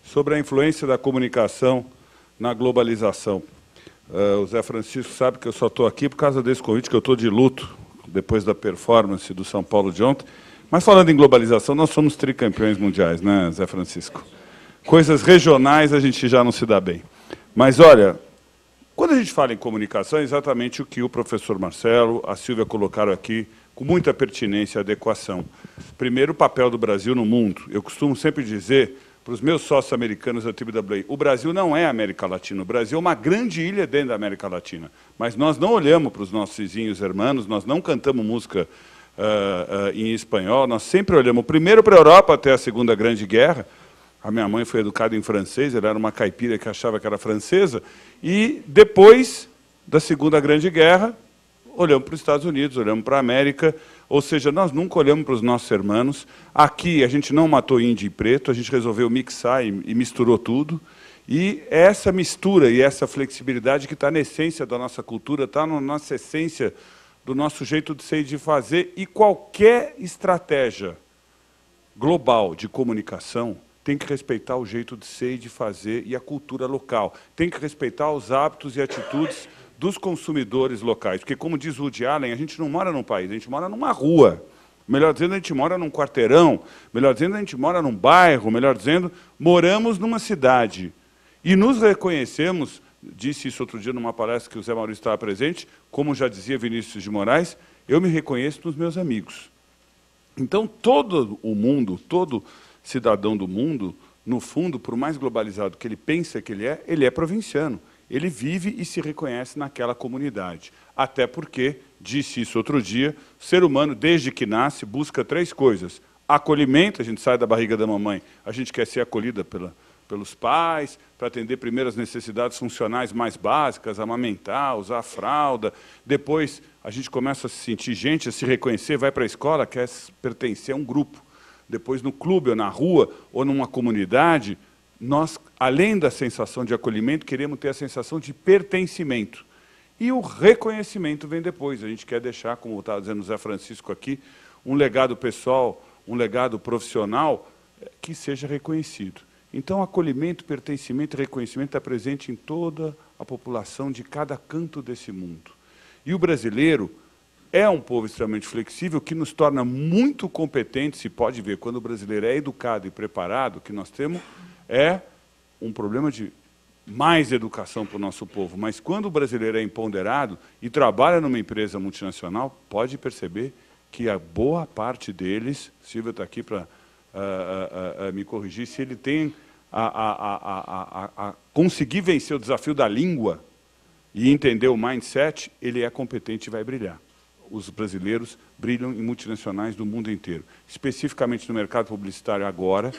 sobre a influência da comunicação na globalização. O Zé Francisco sabe que eu só estou aqui por causa desse convite, que eu estou de luto, depois da performance do São Paulo de ontem. Mas falando em globalização, nós somos tricampeões mundiais, né, Zé Francisco? Coisas regionais a gente já não se dá bem. Mas, olha, quando a gente fala em comunicação, é exatamente o que o professor Marcelo, a Silvia colocaram aqui, com muita pertinência e adequação. Primeiro, o papel do Brasil no mundo. Eu costumo sempre dizer para os meus sócios americanos da TBWA, o Brasil não é a América Latina, o Brasil é uma grande ilha dentro da América Latina. Mas nós não olhamos para os nossos vizinhos hermanos, nós não cantamos música em espanhol, nós sempre olhamos primeiro para a Europa até a Segunda Grande Guerra. A minha mãe foi educada em francês, ela era uma caipira que achava que era francesa, e depois da Segunda Grande Guerra, olhamos para os Estados Unidos, olhamos para a América, ou seja, nós nunca olhamos para os nossos irmãos. Aqui a gente não matou índio e preto, a gente resolveu mixar e misturou tudo, e essa mistura e essa flexibilidade que está na essência da nossa cultura, está na nossa essência do nosso jeito de ser e de fazer, e qualquer estratégia global de comunicação tem que respeitar o jeito de ser e de fazer e a cultura local. Tem que respeitar os hábitos e atitudes dos consumidores locais. Porque, como diz Woody Allen, a gente não mora num país, a gente mora numa rua. Melhor dizendo, a gente mora num quarteirão. Melhor dizendo, a gente mora num bairro. Melhor dizendo, moramos numa cidade. E nos reconhecemos, disse isso outro dia numa palestra que o Zé Maurício estava presente, como já dizia Vinícius de Moraes, eu me reconheço nos meus amigos. Então, todo o mundo, todo cidadão do mundo, no fundo, por mais globalizado que ele pensa que ele é provinciano. Ele vive e se reconhece naquela comunidade. Até porque, disse isso outro dia, o ser humano, desde que nasce, busca 3 coisas. Acolhimento, a gente sai da barriga da mamãe, a gente quer ser acolhida pelos pais, para atender primeiro as necessidades funcionais mais básicas, amamentar, usar fralda. Depois, a gente começa a se sentir gente, a se reconhecer, vai para a escola, quer pertencer a um grupo. Depois, no clube, ou na rua, ou numa comunidade, nós, além da sensação de acolhimento, queremos ter a sensação de pertencimento. E o reconhecimento vem depois. A gente quer deixar, como estava dizendo o Zé Francisco aqui, um legado pessoal, um legado profissional que seja reconhecido. Então, acolhimento, pertencimento e reconhecimento está presente em toda a população de cada canto desse mundo. E o brasileiro é um povo extremamente flexível, que nos torna muito competentes, se pode ver, quando o brasileiro é educado e preparado, o que nós temos é um problema de mais educação para o nosso povo. Mas quando o brasileiro é empoderado e trabalha numa empresa multinacional, pode perceber que a boa parte deles, Silvia está aqui para me corrigir, se ele tem a conseguir vencer o desafio da língua e entender o mindset, ele é competente e vai brilhar. Os brasileiros brilham em multinacionais do mundo inteiro. Especificamente no mercado publicitário agora,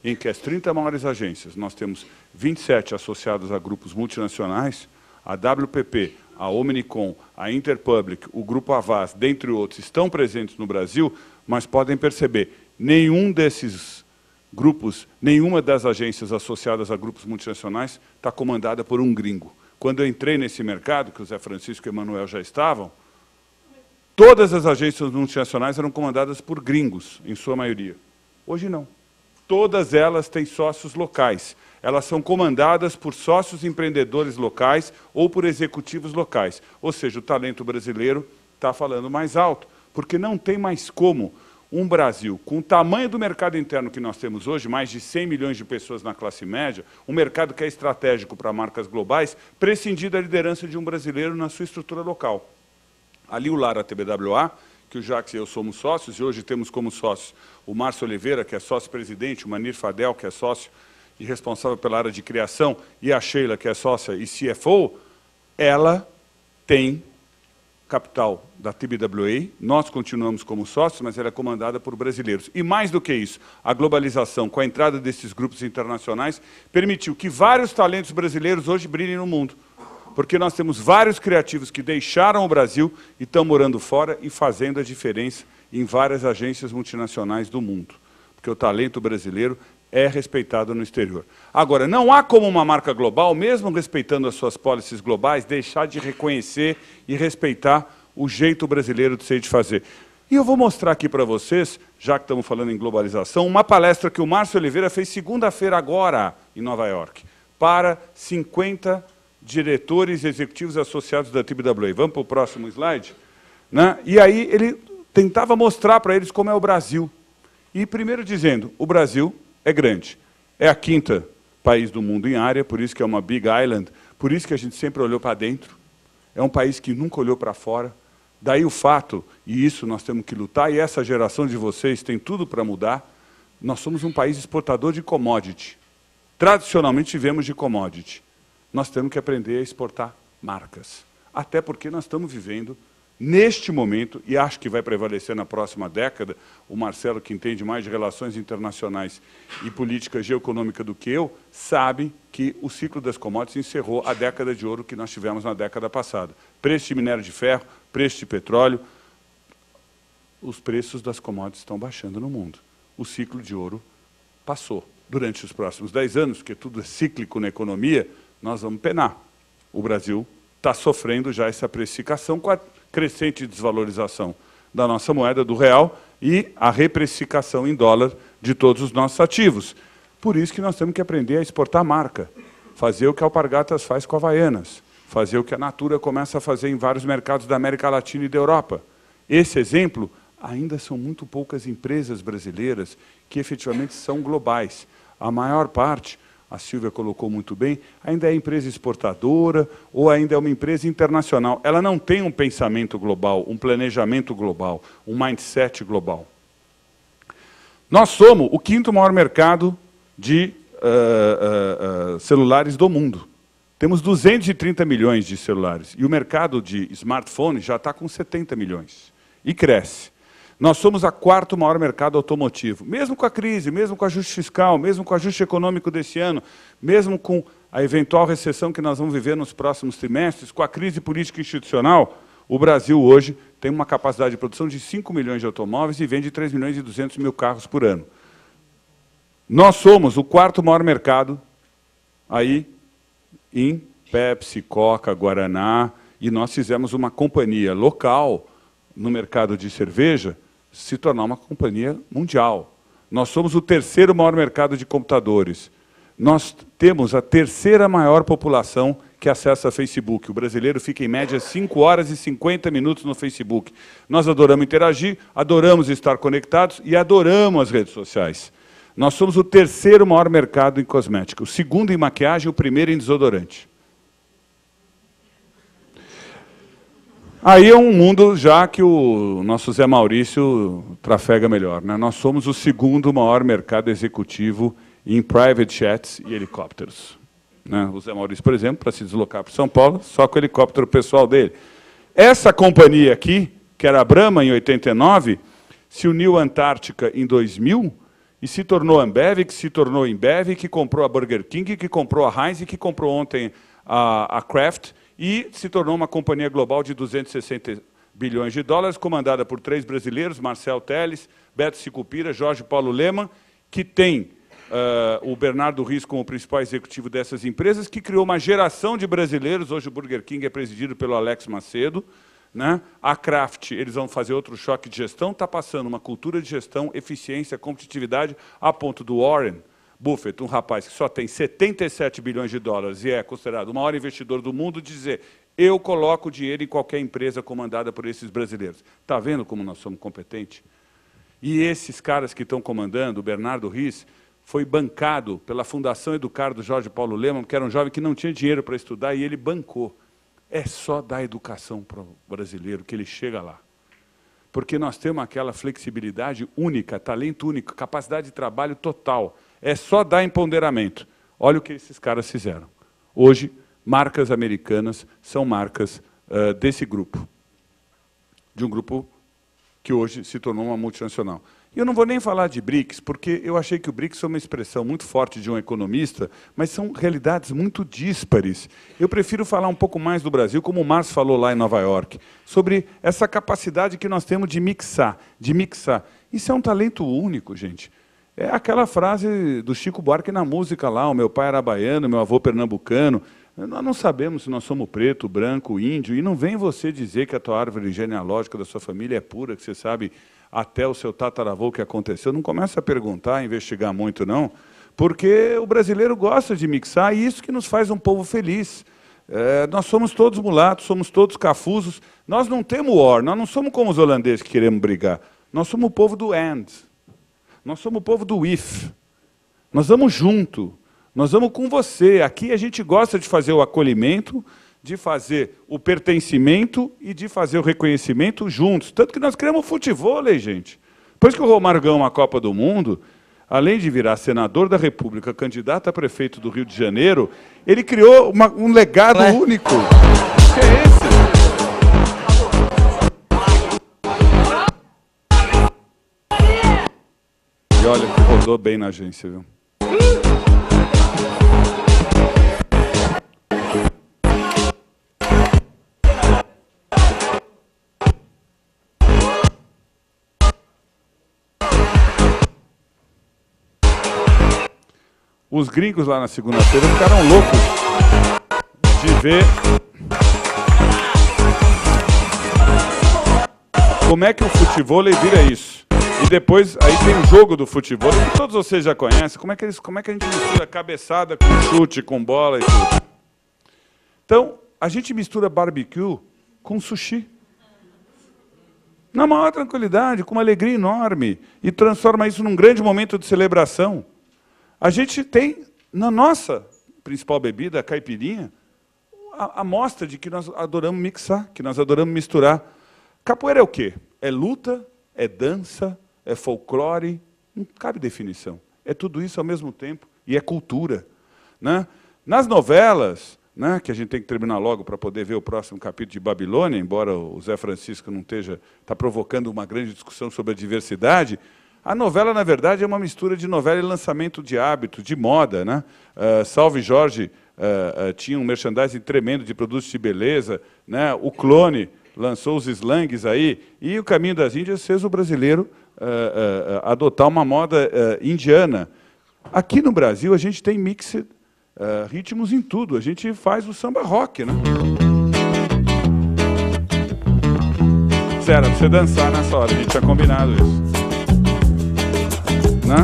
em que as 30 maiores agências, nós temos 27 associadas a grupos multinacionais, a WPP, a Omnicom, a Interpublic, o Grupo Avaz, dentre outros, estão presentes no Brasil, mas podem perceber, nenhum desses grupos, nenhuma das agências associadas a grupos multinacionais está comandada por um gringo. Quando eu entrei nesse mercado, que o Zé Francisco e o Emanuel já estavam, todas as agências multinacionais eram comandadas por gringos, em sua maioria. Hoje não. Todas elas têm sócios locais. Elas são comandadas por sócios empreendedores locais ou por executivos locais. Ou seja, o talento brasileiro está falando mais alto, porque não tem mais como um Brasil, com o tamanho do mercado interno que nós temos hoje, mais de 100 milhões de pessoas na classe média, um mercado que é estratégico para marcas globais, prescindir da liderança de um brasileiro na sua estrutura local. Ali o Lara TBWA, que o Jacques e eu somos sócios, e hoje temos como sócios o Márcio Oliveira, que é sócio-presidente, o Manir Fadel, que é sócio e responsável pela área de criação, e a Sheila, que é sócia e CFO, ela tem capital da TBWA, nós continuamos como sócios, mas ela é comandada por brasileiros. E mais do que isso, a globalização, com a entrada desses grupos internacionais, permitiu que vários talentos brasileiros hoje brilhem no mundo. porque nós temos vários criativos que deixaram o Brasil e estão morando fora e fazendo a diferença em várias agências multinacionais do mundo, porque o talento brasileiro é respeitado no exterior. Agora, não há como uma marca global, mesmo respeitando as suas policies globais, deixar de reconhecer e respeitar o jeito brasileiro de ser e de fazer. E eu vou mostrar aqui para vocês, já que estamos falando em globalização, uma palestra que o Márcio Oliveira fez segunda-feira agora, em Nova York, para 50 diretores e executivos associados da TBWA. Vamos para o próximo slide? Né? E aí ele tentava mostrar para eles como é o Brasil. E primeiro dizendo, o Brasil é grande. É a quinta país do mundo em área, por isso que é uma big island, por isso que a gente sempre olhou para dentro. É um país que nunca olhou para fora. Daí o fato, e isso nós temos que lutar, e essa geração de vocês tem tudo para mudar, nós somos um país exportador de commodity. Tradicionalmente vivemos de commodity. Nós temos que aprender a exportar marcas. Até porque nós estamos vivendo, neste momento, e acho que vai prevalecer na próxima década, o Marcelo, que entende mais de relações internacionais e política geoeconômica do que eu, sabe que o ciclo das commodities encerrou a década de ouro que nós tivemos na década passada. Preço de minério de ferro, preço de petróleo, os preços das commodities estão baixando no mundo. O ciclo de ouro passou. Durante os próximos 10 anos, porque tudo é cíclico na economia, nós vamos penar. O Brasil está sofrendo já essa precificação com a crescente desvalorização da nossa moeda, do real, e a reprecificação em dólar de todos os nossos ativos. Por isso que nós temos que aprender a exportar marca, fazer o que a Alpargatas faz com a Havaianas, fazer o que a Natura começa a fazer em vários mercados da América Latina e da Europa. Esse exemplo, ainda são muito poucas empresas brasileiras que efetivamente são globais. A maior parte, a Silvia colocou muito bem, ainda é empresa exportadora ou ainda é uma empresa internacional. Ela não tem um pensamento global, um planejamento global, um mindset global. Nós somos o 5º maior mercado de celulares do mundo. Temos 230 milhões de celulares. E o mercado de smartphones já está com 70 milhões. E cresce. Nós somos o 4º maior mercado automotivo. Mesmo com a crise, mesmo com o ajuste fiscal, mesmo com o ajuste econômico desse ano, mesmo com a eventual recessão que nós vamos viver nos próximos trimestres, com a crise política institucional, o Brasil hoje tem uma capacidade de produção de 5 milhões de automóveis e vende 3 milhões e 200 mil carros por ano. Nós somos o 4º maior mercado aí em Pepsi, Coca, Guaraná, e nós fizemos uma companhia local no mercado de cerveja se tornar uma companhia mundial. Nós somos o 3º maior mercado de computadores. Nós temos a 3ª maior população que acessa Facebook. O brasileiro fica, em média, 5 horas e 50 minutos no Facebook. Nós adoramos interagir, adoramos estar conectados e adoramos as redes sociais. Nós somos o 3º maior mercado em cosmética, o 2º em maquiagem e o 1º em desodorante. Aí é um mundo já que o nosso Zé Maurício trafega melhor, né? Nós somos o 2º maior mercado executivo em private jets e helicópteros. Né? O Zé Maurício, por exemplo, para se deslocar para São Paulo, só com o helicóptero pessoal dele. Essa companhia aqui, que era a Brahma em 89, se uniu à Antártica em 2000 e se tornou Ambev, que se tornou Embev, que comprou a Burger King, que comprou a Heinz, que comprou ontem a Kraft, e se tornou uma companhia global de 260 bilhões de dólares, comandada por 3 brasileiros, Marcel Telles, Beto Sicupira, Jorge Paulo Lemann, que tem o Bernardo Riz como principal executivo dessas empresas, que criou uma geração de brasileiros. Hoje o Burger King é presidido pelo Alex Macedo. Né? A Kraft, eles vão fazer outro choque de gestão, está passando uma cultura de gestão, eficiência, competitividade, a ponto do Warren Buffett, um rapaz que só tem 77 bilhões de dólares e é considerado o maior investidor do mundo, dizer: eu coloco dinheiro em qualquer empresa comandada por esses brasileiros. Está vendo como nós somos competentes? E esses caras que estão comandando, o Bernardo Riz, foi bancado pela Fundação Educar do Jorge Paulo Lemann, que era um jovem que não tinha dinheiro para estudar, e ele bancou. É só dar educação para o brasileiro que ele chega lá. Porque nós temos aquela flexibilidade única, talento único, capacidade de trabalho total. É só dar empoderamento. Olha o que esses caras fizeram. Hoje, marcas americanas são marcas desse grupo. De um grupo que hoje se tornou uma multinacional. E eu não vou nem falar de BRICS, porque eu achei que o BRICS é uma expressão muito forte de um economista, mas são realidades muito díspares. Eu prefiro falar um pouco mais do Brasil, como o Márcio falou lá em Nova York, sobre essa capacidade que nós temos de mixar, de mixar. Isso é um talento único, gente. É aquela frase do Chico Buarque na música lá, o meu pai era baiano, meu avô pernambucano. Nós não sabemos se nós somos preto, branco, índio, e não vem você dizer que a tua árvore genealógica da sua família é pura, que você sabe até o seu tataravô o que aconteceu. Não começa a perguntar, a investigar muito, não, porque o brasileiro gosta de mixar, e isso que nos faz um povo feliz. Nós somos todos mulatos, somos todos cafusos, nós não temos war, nós não somos como os holandeses que queremos brigar, nós somos o povo do and, nós somos o povo do if, nós vamos junto, nós vamos com você. Aqui a gente gosta de fazer o acolhimento, de fazer o pertencimento e de fazer o reconhecimento juntos. Tanto que nós criamos o futevôlei, gente. Depois que o Romário ganhou uma Copa do Mundo, além de virar senador da República, candidato a prefeito do Rio de Janeiro, ele criou um legado único. Que é esse? E olha que rodou bem na agência, viu? Os gringos lá na segunda-feira ficaram loucos de ver como é que o futevôlei vira isso. E depois, aí tem o jogo do futevôlei, que todos vocês já conhecem. Como é que a gente mistura cabeçada com chute, com bola e tudo. Então, a gente mistura barbecue com sushi. Na maior tranquilidade, com uma alegria enorme. E transforma isso num grande momento de celebração. A gente tem, na nossa principal bebida, a caipirinha, a mostra de que nós adoramos mixar, que nós adoramos misturar. Capoeira é o quê? É luta, é dança, é folclore, não cabe definição. É tudo isso ao mesmo tempo, e é cultura. Né? Nas novelas, né, que a gente tem que terminar logo para poder ver o próximo capítulo de Babilônia, embora o Zé Francisco não está provocando uma grande discussão sobre a diversidade, a novela, na verdade, é uma mistura de novela e lançamento de hábito, de moda. Né? Salve Jorge tinha um merchandising tremendo de produtos de beleza, né? O Clone lançou os slangs aí, e o Caminho das Índias fez o brasileiro adotar uma moda indiana. Aqui no Brasil, a gente tem mixed ritmos em tudo, a gente faz o samba rock. Né? Sério, você dançar nessa hora, a gente tinha combinado isso. Né?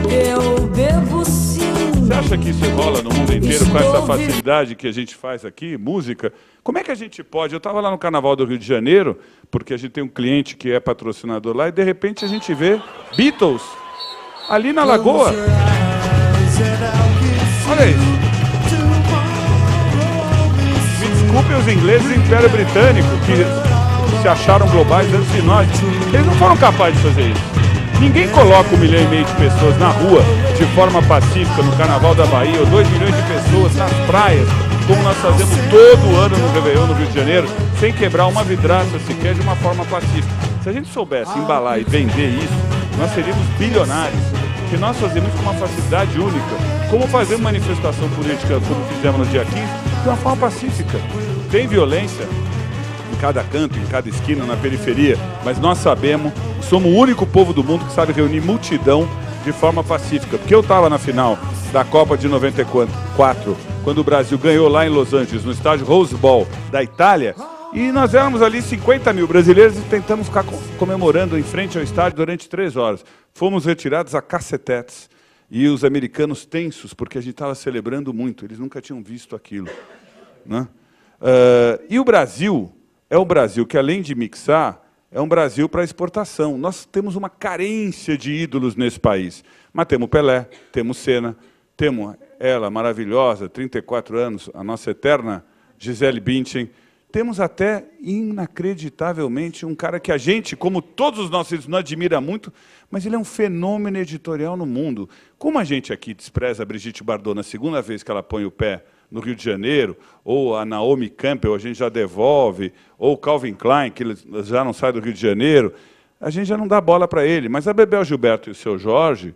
Eu bebo sim. Você acha que isso rola no mundo inteiro com essa facilidade que a gente faz aqui, música? Como é que a gente pode? Eu estava lá no Carnaval do Rio de Janeiro, porque a gente tem um cliente que é patrocinador lá, e de repente a gente vê Beatles ali na Lagoa. Olha isso. Me desculpem os ingleses do Império Britânico, que se acharam globais antes de nós. Eles não foram capazes de fazer isso. Ninguém coloca 1,5 milhão de pessoas na rua de forma pacífica no Carnaval da Bahia, ou 2 milhões de pessoas nas praias, como nós fazemos todo ano no Réveillon, no Rio de Janeiro, sem quebrar uma vidraça sequer, de uma forma pacífica. Se a gente soubesse embalar e vender isso, nós seríamos bilionários, porque nós fazemos com uma facilidade única. Como fazer uma manifestação política, como fizemos no dia 15, de uma forma pacífica. Tem violência em cada canto, em cada esquina, na periferia, mas nós sabemos, somos o único povo do mundo que sabe reunir multidão de forma pacífica. Porque eu estava na final da Copa de 94, quando o Brasil ganhou lá em Los Angeles, no estádio Rose Bowl da Itália, e nós éramos ali 50 mil brasileiros e tentamos ficar comemorando em frente ao estádio durante 3 horas. Fomos retirados a cacetetes. E os americanos tensos, porque a gente estava celebrando muito, eles nunca tinham visto aquilo. Né? E o Brasil é um Brasil que, além de mixar, é um Brasil para exportação. Nós temos uma carência de ídolos nesse país. Mas temos Pelé, temos Senna, temos ela maravilhosa, 34 anos, a nossa eterna Gisele Bündchen. Temos até, inacreditavelmente, um cara que a gente, como todos os nossos ídolos, não admira muito, mas ele é um fenômeno editorial no mundo. Como a gente aqui despreza a Brigitte Bardot na segunda vez que ela põe o pé no Rio de Janeiro, ou a Naomi Campbell, a gente já devolve, ou Calvin Klein, que já não sai do Rio de Janeiro, a gente já não dá bola para ele. Mas a Bebel Gilberto e o seu Jorge,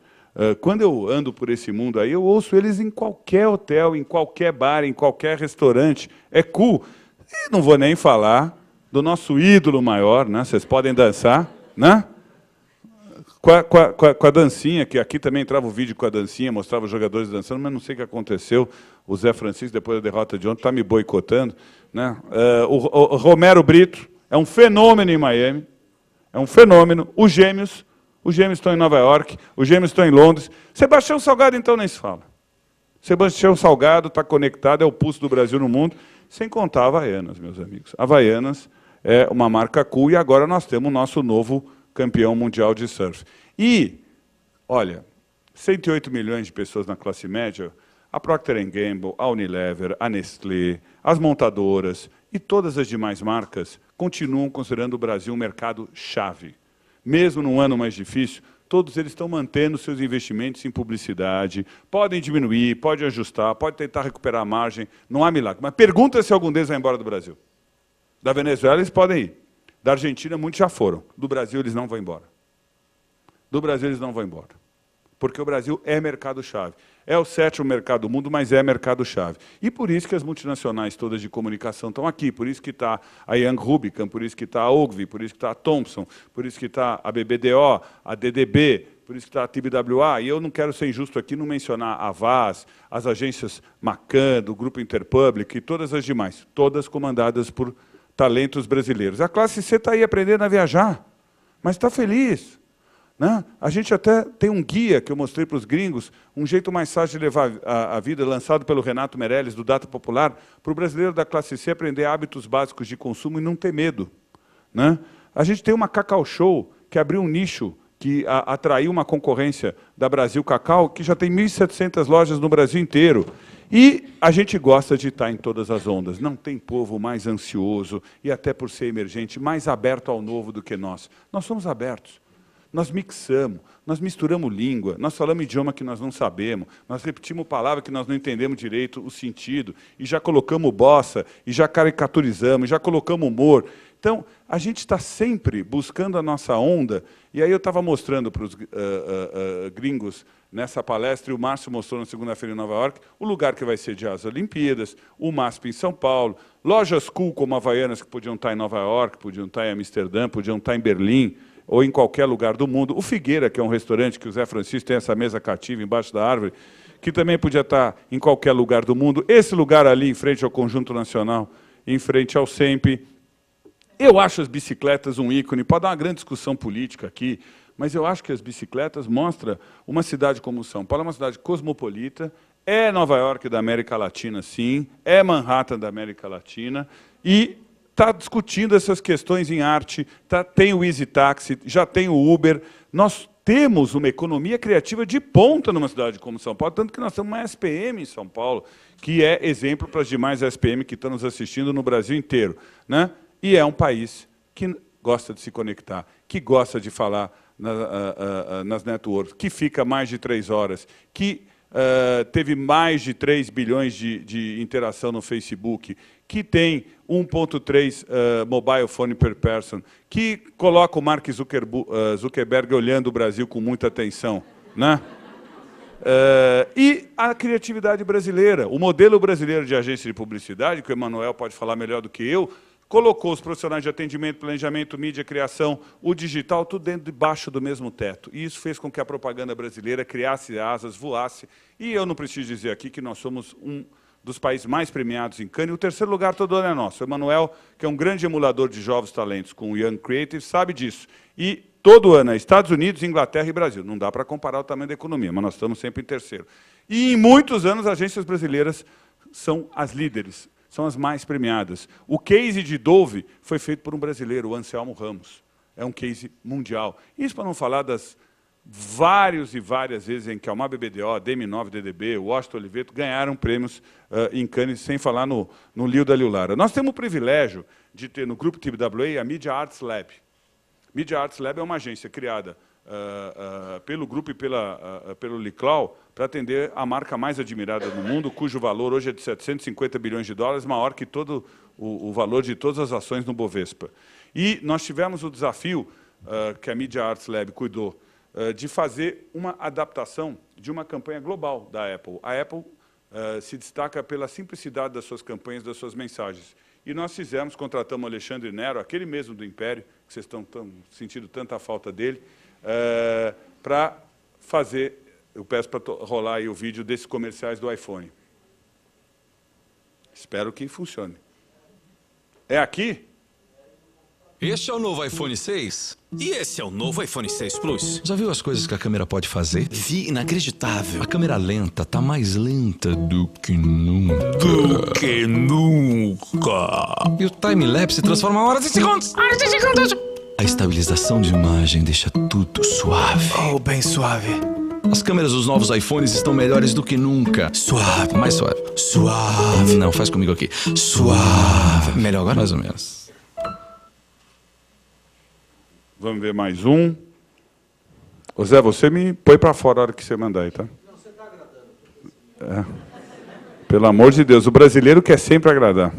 quando eu ando por esse mundo aí, eu ouço eles em qualquer hotel, em qualquer bar, em qualquer restaurante. É cool. E não vou nem falar do nosso ídolo maior, né? Vocês podem dançar, né? Com a dancinha, que aqui também entrava o vídeo com a dancinha, mostrava os jogadores dançando, mas não sei o que aconteceu. O Zé Francisco, depois da derrota de ontem, está me boicotando, né? O Romero Brito é um fenômeno em Miami, é um fenômeno. Os Gêmeos estão em Nova York, os Gêmeos estão em Londres. Sebastião Salgado, então, nem se fala. Sebastião Salgado está conectado, é o pulso do Brasil no mundo, sem contar a Havaianas, meus amigos. A Havaianas é uma marca cool e agora nós temos o nosso novo campeão mundial de surf. E, olha, 108 milhões de pessoas na classe média, a Procter & Gamble, a Unilever, a Nestlé, as montadoras e todas as demais marcas continuam considerando o Brasil um mercado-chave. Mesmo num ano mais difícil, todos eles estão mantendo seus investimentos em publicidade, podem diminuir, podem ajustar, podem tentar recuperar a margem, não há milagre. Mas pergunta se algum deles vai embora do Brasil. Da Venezuela eles podem ir. Da Argentina, muitos já foram. Do Brasil, eles não vão embora. Do Brasil, eles não vão embora. Porque o Brasil é mercado-chave. É o 7º mercado do mundo, mas é mercado-chave. E por isso que as multinacionais todas de comunicação estão aqui. Por isso que está a Young Rubicam, por isso que está a Ogilvy, por isso que está a Thomson, por isso que está a BBDO, a DDB, por isso que está a TBWA. E eu não quero ser injusto aqui não mencionar a VAS, as agências Macan, do Grupo Interpublic e todas as demais. Todas comandadas por talentos brasileiros. A classe C está aí aprendendo a viajar, mas está feliz, né? A gente até tem um guia que eu mostrei para os gringos, um jeito mais fácil de levar a vida, lançado pelo Renato Meirelles, do Data Popular, para o brasileiro da classe C aprender hábitos básicos de consumo e não ter medo, né? A gente tem uma Cacau Show, que abriu um nicho, que atraiu uma concorrência da Brasil Cacau, que já tem 1.700 lojas no Brasil inteiro. E a gente gosta de estar em todas as ondas. Não tem povo mais ansioso e, até por ser emergente, mais aberto ao novo do que nós. Nós somos abertos. Nós mixamos, nós misturamos língua, nós falamos idioma que nós não sabemos, nós repetimos palavra que nós não entendemos direito o sentido, e já colocamos bossa, e já caricaturizamos, e já colocamos humor. Então, a gente está sempre buscando a nossa onda, e aí eu estava mostrando para os gringos nessa palestra, e o Márcio mostrou na segunda-feira em Nova York, o lugar que vai sediar as Olimpíadas, o MASP em São Paulo, lojas cool como Havaianas, que podiam estar em Nova York, podiam estar em Amsterdã, podiam estar em Berlim, ou em qualquer lugar do mundo. O Figueira, que é um restaurante que o Zé Francisco tem essa mesa cativa embaixo da árvore, que também podia estar em qualquer lugar do mundo. Esse lugar ali, em frente ao Conjunto Nacional, em frente ao SEMP. Eu acho as bicicletas um ícone. Pode dar uma grande discussão política aqui, mas eu acho que as bicicletas mostram uma cidade como São Paulo, é uma cidade cosmopolita, é Nova York da América Latina, sim, é Manhattan da América Latina, e está discutindo essas questões em arte, tem o Easy Taxi, já tem o Uber. Nós temos uma economia criativa de ponta numa cidade como São Paulo, tanto que nós temos uma SPM em São Paulo, que é exemplo para as demais SPM que estão nos assistindo no Brasil inteiro, né? E é um país que gosta de se conectar, que gosta de falar nas networks, que fica mais de 3 horas, que teve mais de 3 bilhões de interação no Facebook, que tem 1.3 mobile phone per person, que coloca o Mark Zuckerberg olhando o Brasil com muita atenção, né? E a criatividade brasileira, o modelo brasileiro de agência de publicidade, que o Emanuel pode falar melhor do que eu, colocou os profissionais de atendimento, planejamento, mídia, criação, o digital, tudo dentro debaixo do mesmo teto. E isso fez com que a propaganda brasileira criasse asas, voasse. E eu não preciso dizer aqui que nós somos um dos países mais premiados em Cannes. O 3º lugar todo ano é nosso. O Emanuel, que é um grande emulador de jovens talentos com o Young Creative, sabe disso. E todo ano é Estados Unidos, Inglaterra e Brasil. Não dá para comparar o tamanho da economia, mas nós estamos sempre em 3º. E em muitos anos, as agências brasileiras são as líderes, são as mais premiadas. O case de Dove foi feito por um brasileiro, o Anselmo Ramos. É um case mundial. Isso para não falar das várias vezes em que a Almar BBDO, DM9, DDB, o Washington Oliveto ganharam prêmios em Cannes, sem falar no Liu da Liu Lara. Nós temos o privilégio de ter no Grupo TBWA a Media Arts Lab. Media Arts Lab é uma agência criada pelo grupo e pelo Liclau para atender a marca mais admirada do mundo, cujo valor hoje é de 750 bilhões de dólares, maior que todo o valor de todas as ações no Bovespa. E nós tivemos o desafio que a Media Arts Lab cuidou, de fazer uma adaptação de uma campanha global da Apple. A Apple se destaca pela simplicidade das suas campanhas, das suas mensagens. E nós fizemos, contratamos o Alexandre Nero, aquele mesmo do Império, que vocês estão sentindo tanta falta dele, para fazer, eu peço para rolar aí o vídeo desses comerciais do iPhone. Espero que funcione. É aqui? Este é o novo iPhone 6. E esse é o novo iPhone 6 Plus. Já viu as coisas que a câmera pode fazer? Vi inacreditável. A câmera lenta tá mais lenta do que nunca. E o time-lapse transforma horas em segundos. A estabilização de imagem deixa tudo suave. Oh, bem suave. As câmeras dos novos iPhones estão melhores do que nunca. Suave. Mais suave. Suave. Não, faz comigo aqui. Suave. Melhor agora? Mais ou menos. Vamos ver mais um. Ô Zé, você me põe para fora a hora que você mandar aí, tá? Não, você está agradando. Pelo amor de Deus, o brasileiro quer sempre agradar.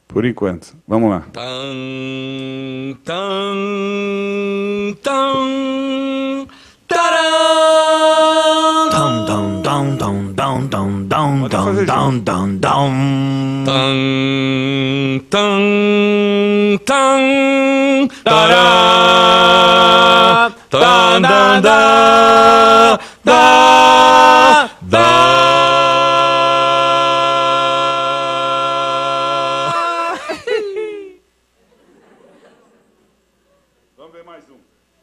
Por enquanto. Vamos lá. Tan, tan, tan, taran. Down, down, down, down, down, down, down, down, down, down, down. Tan, tan, tan, tará, tan, dan, da, da, da. Vamos ver mais um.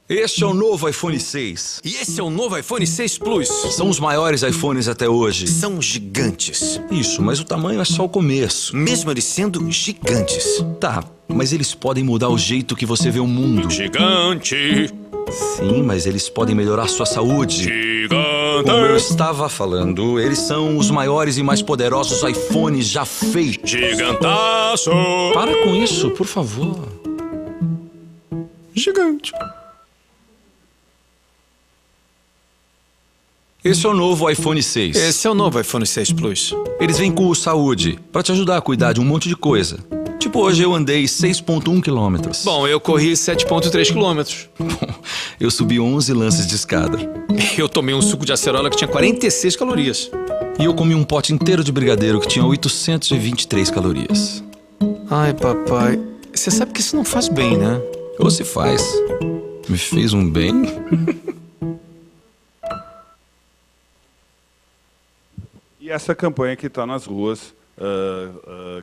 Este é o novo iPhone 6. E esse é o novo iPhone 6 Plus. São os maiores iPhones até hoje. São gigantes. Isso, mas o tamanho é só o começo. Mesmo eles sendo gigantes. Tá, mas eles podem mudar o jeito que você vê o mundo. Gigante. Sim, mas eles podem melhorar sua saúde. Gigante. Como eu estava falando, eles são os maiores e mais poderosos iPhones já feitos. Gigantaço. Para com isso, por favor. Gigante. Esse é o novo iPhone 6. Esse é o novo iPhone 6 Plus. Eles vêm com o saúde, para te ajudar a cuidar de um monte de coisa. Tipo, hoje eu andei 6,1 quilômetros. Bom, eu corri 7,3 quilômetros. Eu subi 11 lances de escada. Eu tomei um suco de acerola que tinha 46 calorias. E eu comi um pote inteiro de brigadeiro que tinha 823 calorias. Ai, papai. Você sabe que isso não faz bem, né? Ou se faz. Me fez um bem? E essa campanha que está nas ruas,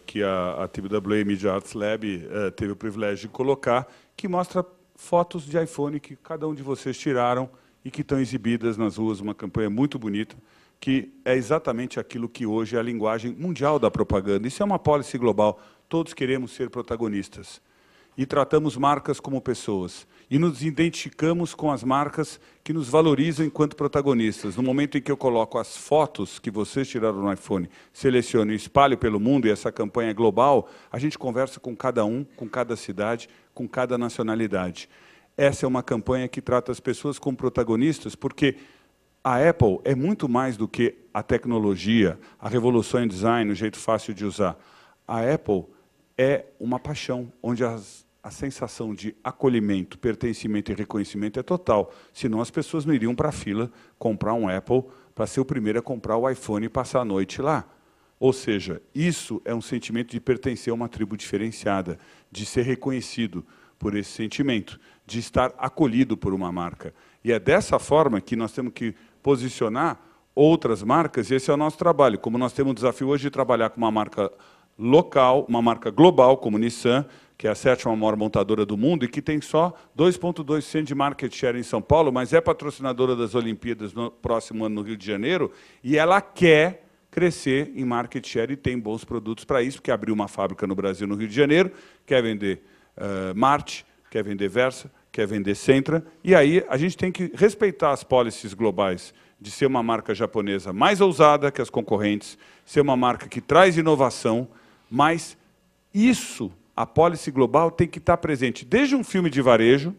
que a TWA Media Arts Lab teve o privilégio de colocar, que mostra fotos de iPhone que cada um de vocês tiraram e que estão exibidas nas ruas, uma campanha muito bonita, que é exatamente aquilo que hoje é a linguagem mundial da propaganda. Isso é uma policy global, todos queremos ser protagonistas. E tratamos marcas como pessoas. E nos identificamos com as marcas que nos valorizam enquanto protagonistas. No momento em que eu coloco as fotos que vocês tiraram no iPhone, seleciono e espalho pelo mundo, e essa campanha é global, a gente conversa com cada um, com cada cidade, com cada nacionalidade. Essa é uma campanha que trata as pessoas como protagonistas, porque a Apple é muito mais do que a tecnologia, a revolução em design, o jeito fácil de usar. A Apple é uma paixão, onde a sensação de acolhimento, pertencimento e reconhecimento é total. Senão as pessoas não iriam para a fila comprar um Apple para ser o primeiro a comprar o iPhone e passar a noite lá. Ou seja, isso é um sentimento de pertencer a uma tribo diferenciada, de ser reconhecido por esse sentimento, de estar acolhido por uma marca. E é dessa forma que nós temos que posicionar outras marcas, e esse é o nosso trabalho. Como nós temos o desafio hoje de trabalhar com uma marca local, uma marca global, como Nissan, que é a 7ª maior montadora do mundo e que tem só 2,2% de market share em São Paulo, mas é patrocinadora das Olimpíadas no próximo ano no Rio de Janeiro, e ela quer crescer em market share e tem bons produtos para isso, porque abriu uma fábrica no Brasil, no Rio de Janeiro, quer vender Marte, quer vender Versa, quer vender Sentra, e aí a gente tem que respeitar as policies globais de ser uma marca japonesa mais ousada que as concorrentes, ser uma marca que traz inovação, mas isso, a policy global, tem que estar presente desde um filme de varejo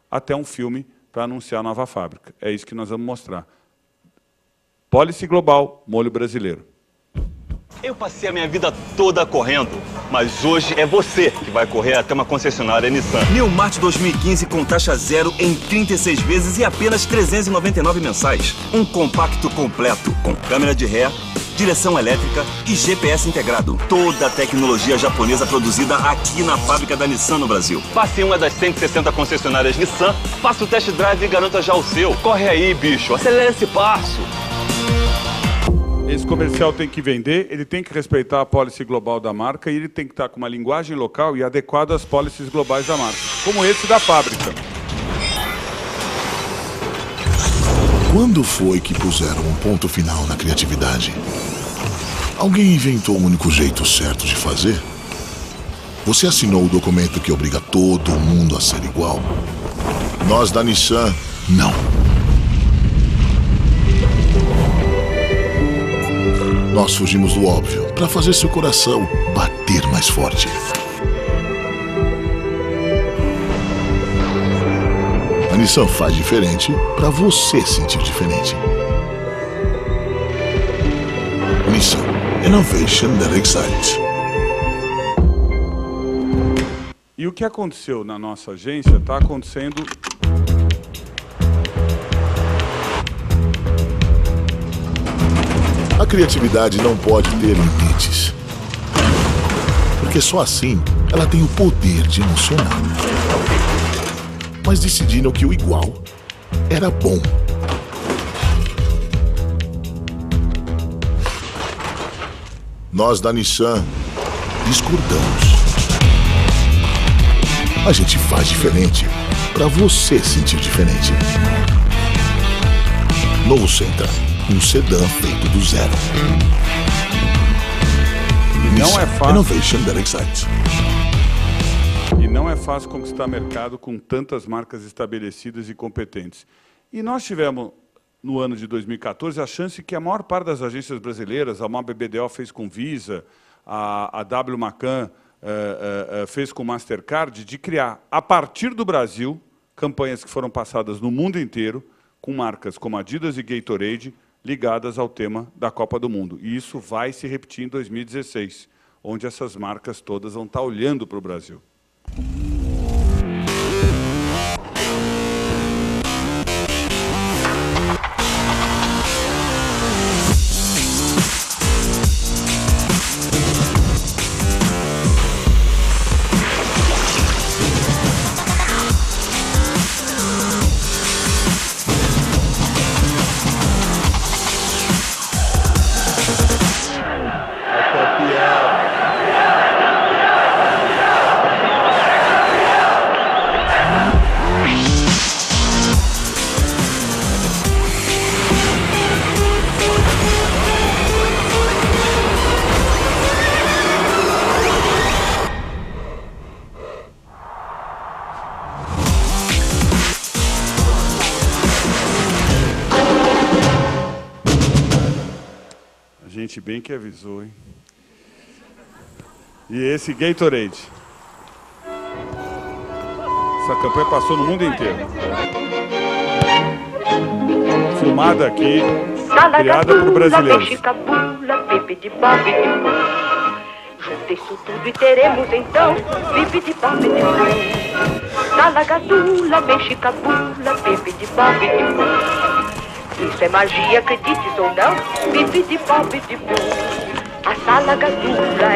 até um filme para anunciar a nova fábrica. É isso que nós vamos mostrar. Policy global, molho brasileiro. Eu passei a minha vida toda correndo, mas hoje é você que vai correr até uma concessionária Nissan. New Mart 2015 com taxa zero em 36 vezes e apenas 399 mensais. Um compacto completo, com câmera de ré, direção elétrica e GPS integrado. Toda a tecnologia japonesa produzida aqui na fábrica da Nissan no Brasil. Passe em uma das 160 concessionárias Nissan, faça o test drive e garanta já o seu. Corre aí, bicho, acelera esse passo. Esse comercial tem que vender, ele tem que respeitar a policy global da marca e ele tem que estar com uma linguagem local e adequada às policies globais da marca, como esse da fábrica. Quando foi que puseram um ponto final na criatividade? Alguém inventou o único jeito certo de fazer? Você assinou o documento que obriga todo mundo a ser igual? Nós da Nissan, não. Nós fugimos do óbvio para fazer seu coração bater mais forte. A Nissan faz diferente para você sentir diferente. Nissan, innovation that excites. E o que aconteceu na nossa agência está acontecendo... A criatividade não pode ter limites. Porque só assim ela tem o poder de emocionar. Mas decidiram que o igual era bom. Nós da Nissan discordamos. A gente faz diferente para você sentir diferente. Novo Sentra, um sedã feito do zero. E não é fácil. Innovation that excites. E não é fácil conquistar mercado com tantas marcas estabelecidas e competentes. E nós tivemos, no ano de 2014, a chance que a maior parte das agências brasileiras, a MAB BDO fez com Visa, a W Macan fez com Mastercard, de criar, a partir do Brasil, campanhas que foram passadas no mundo inteiro, com marcas como Adidas e Gatorade, ligadas ao tema da Copa do Mundo. E isso vai se repetir em 2016, onde essas marcas todas vão estar olhando para o Brasil. Gente bem que avisou, hein? E esse Gatorade. Essa campanha passou no mundo inteiro. Filmada aqui, criada por brasileiros. Junte isso tudo e teremos então bibidi-bobidi-boo. Salagadula, mexicabula, bibidi-bobidi-boo. Isso é magia, acredites ou não, bibidi-bobidi-boo. A salagadula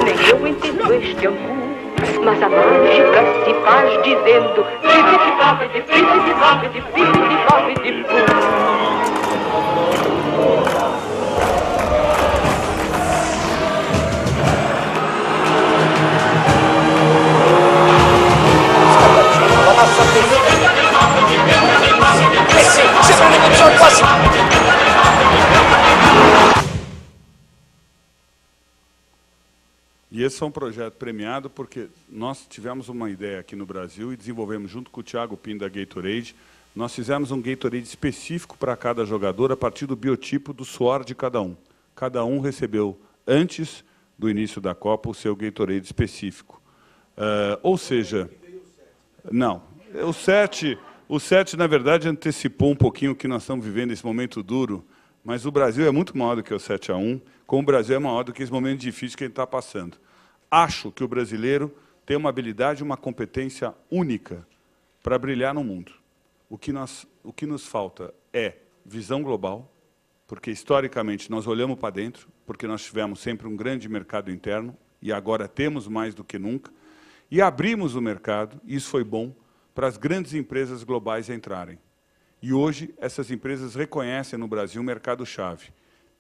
nem eu entendo este angu, mas a mágica se faz dizendo bibidi-bobidi-bibidi-bobidi-bibidi-bobidi-boo. E esse é um projeto premiado porque nós tivemos uma ideia aqui no Brasil e desenvolvemos junto com o Thiago Pin da Gatorade. Nós fizemos um Gatorade específico para cada jogador a partir do biotipo do suor de cada um. Cada um recebeu, antes do início da Copa, o seu Gatorade específico. Ou seja, não, o 7, na verdade, antecipou um pouquinho o que nós estamos vivendo, esse momento duro mas o Brasil é muito maior do que o 7-1, como o Brasil é maior do que esse momento difícil que a gente está passando. Acho que o brasileiro tem uma habilidade, uma competência única para brilhar no mundo. O que nos falta é visão global, porque, historicamente, nós olhamos para dentro, porque nós tivemos sempre um grande mercado interno, e agora temos mais do que nunca, e abrimos o mercado, e isso foi bom, para as grandes empresas globais entrarem. E hoje, essas empresas reconhecem no Brasil um mercado-chave.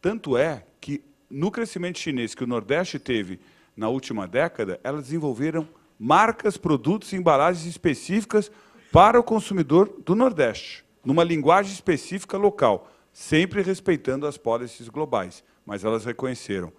Tanto é que, no crescimento chinês que o Nordeste teve na última década, elas desenvolveram marcas, produtos e embalagens específicas para o consumidor do Nordeste, numa linguagem específica local, sempre respeitando as policies globais, mas elas reconheceram.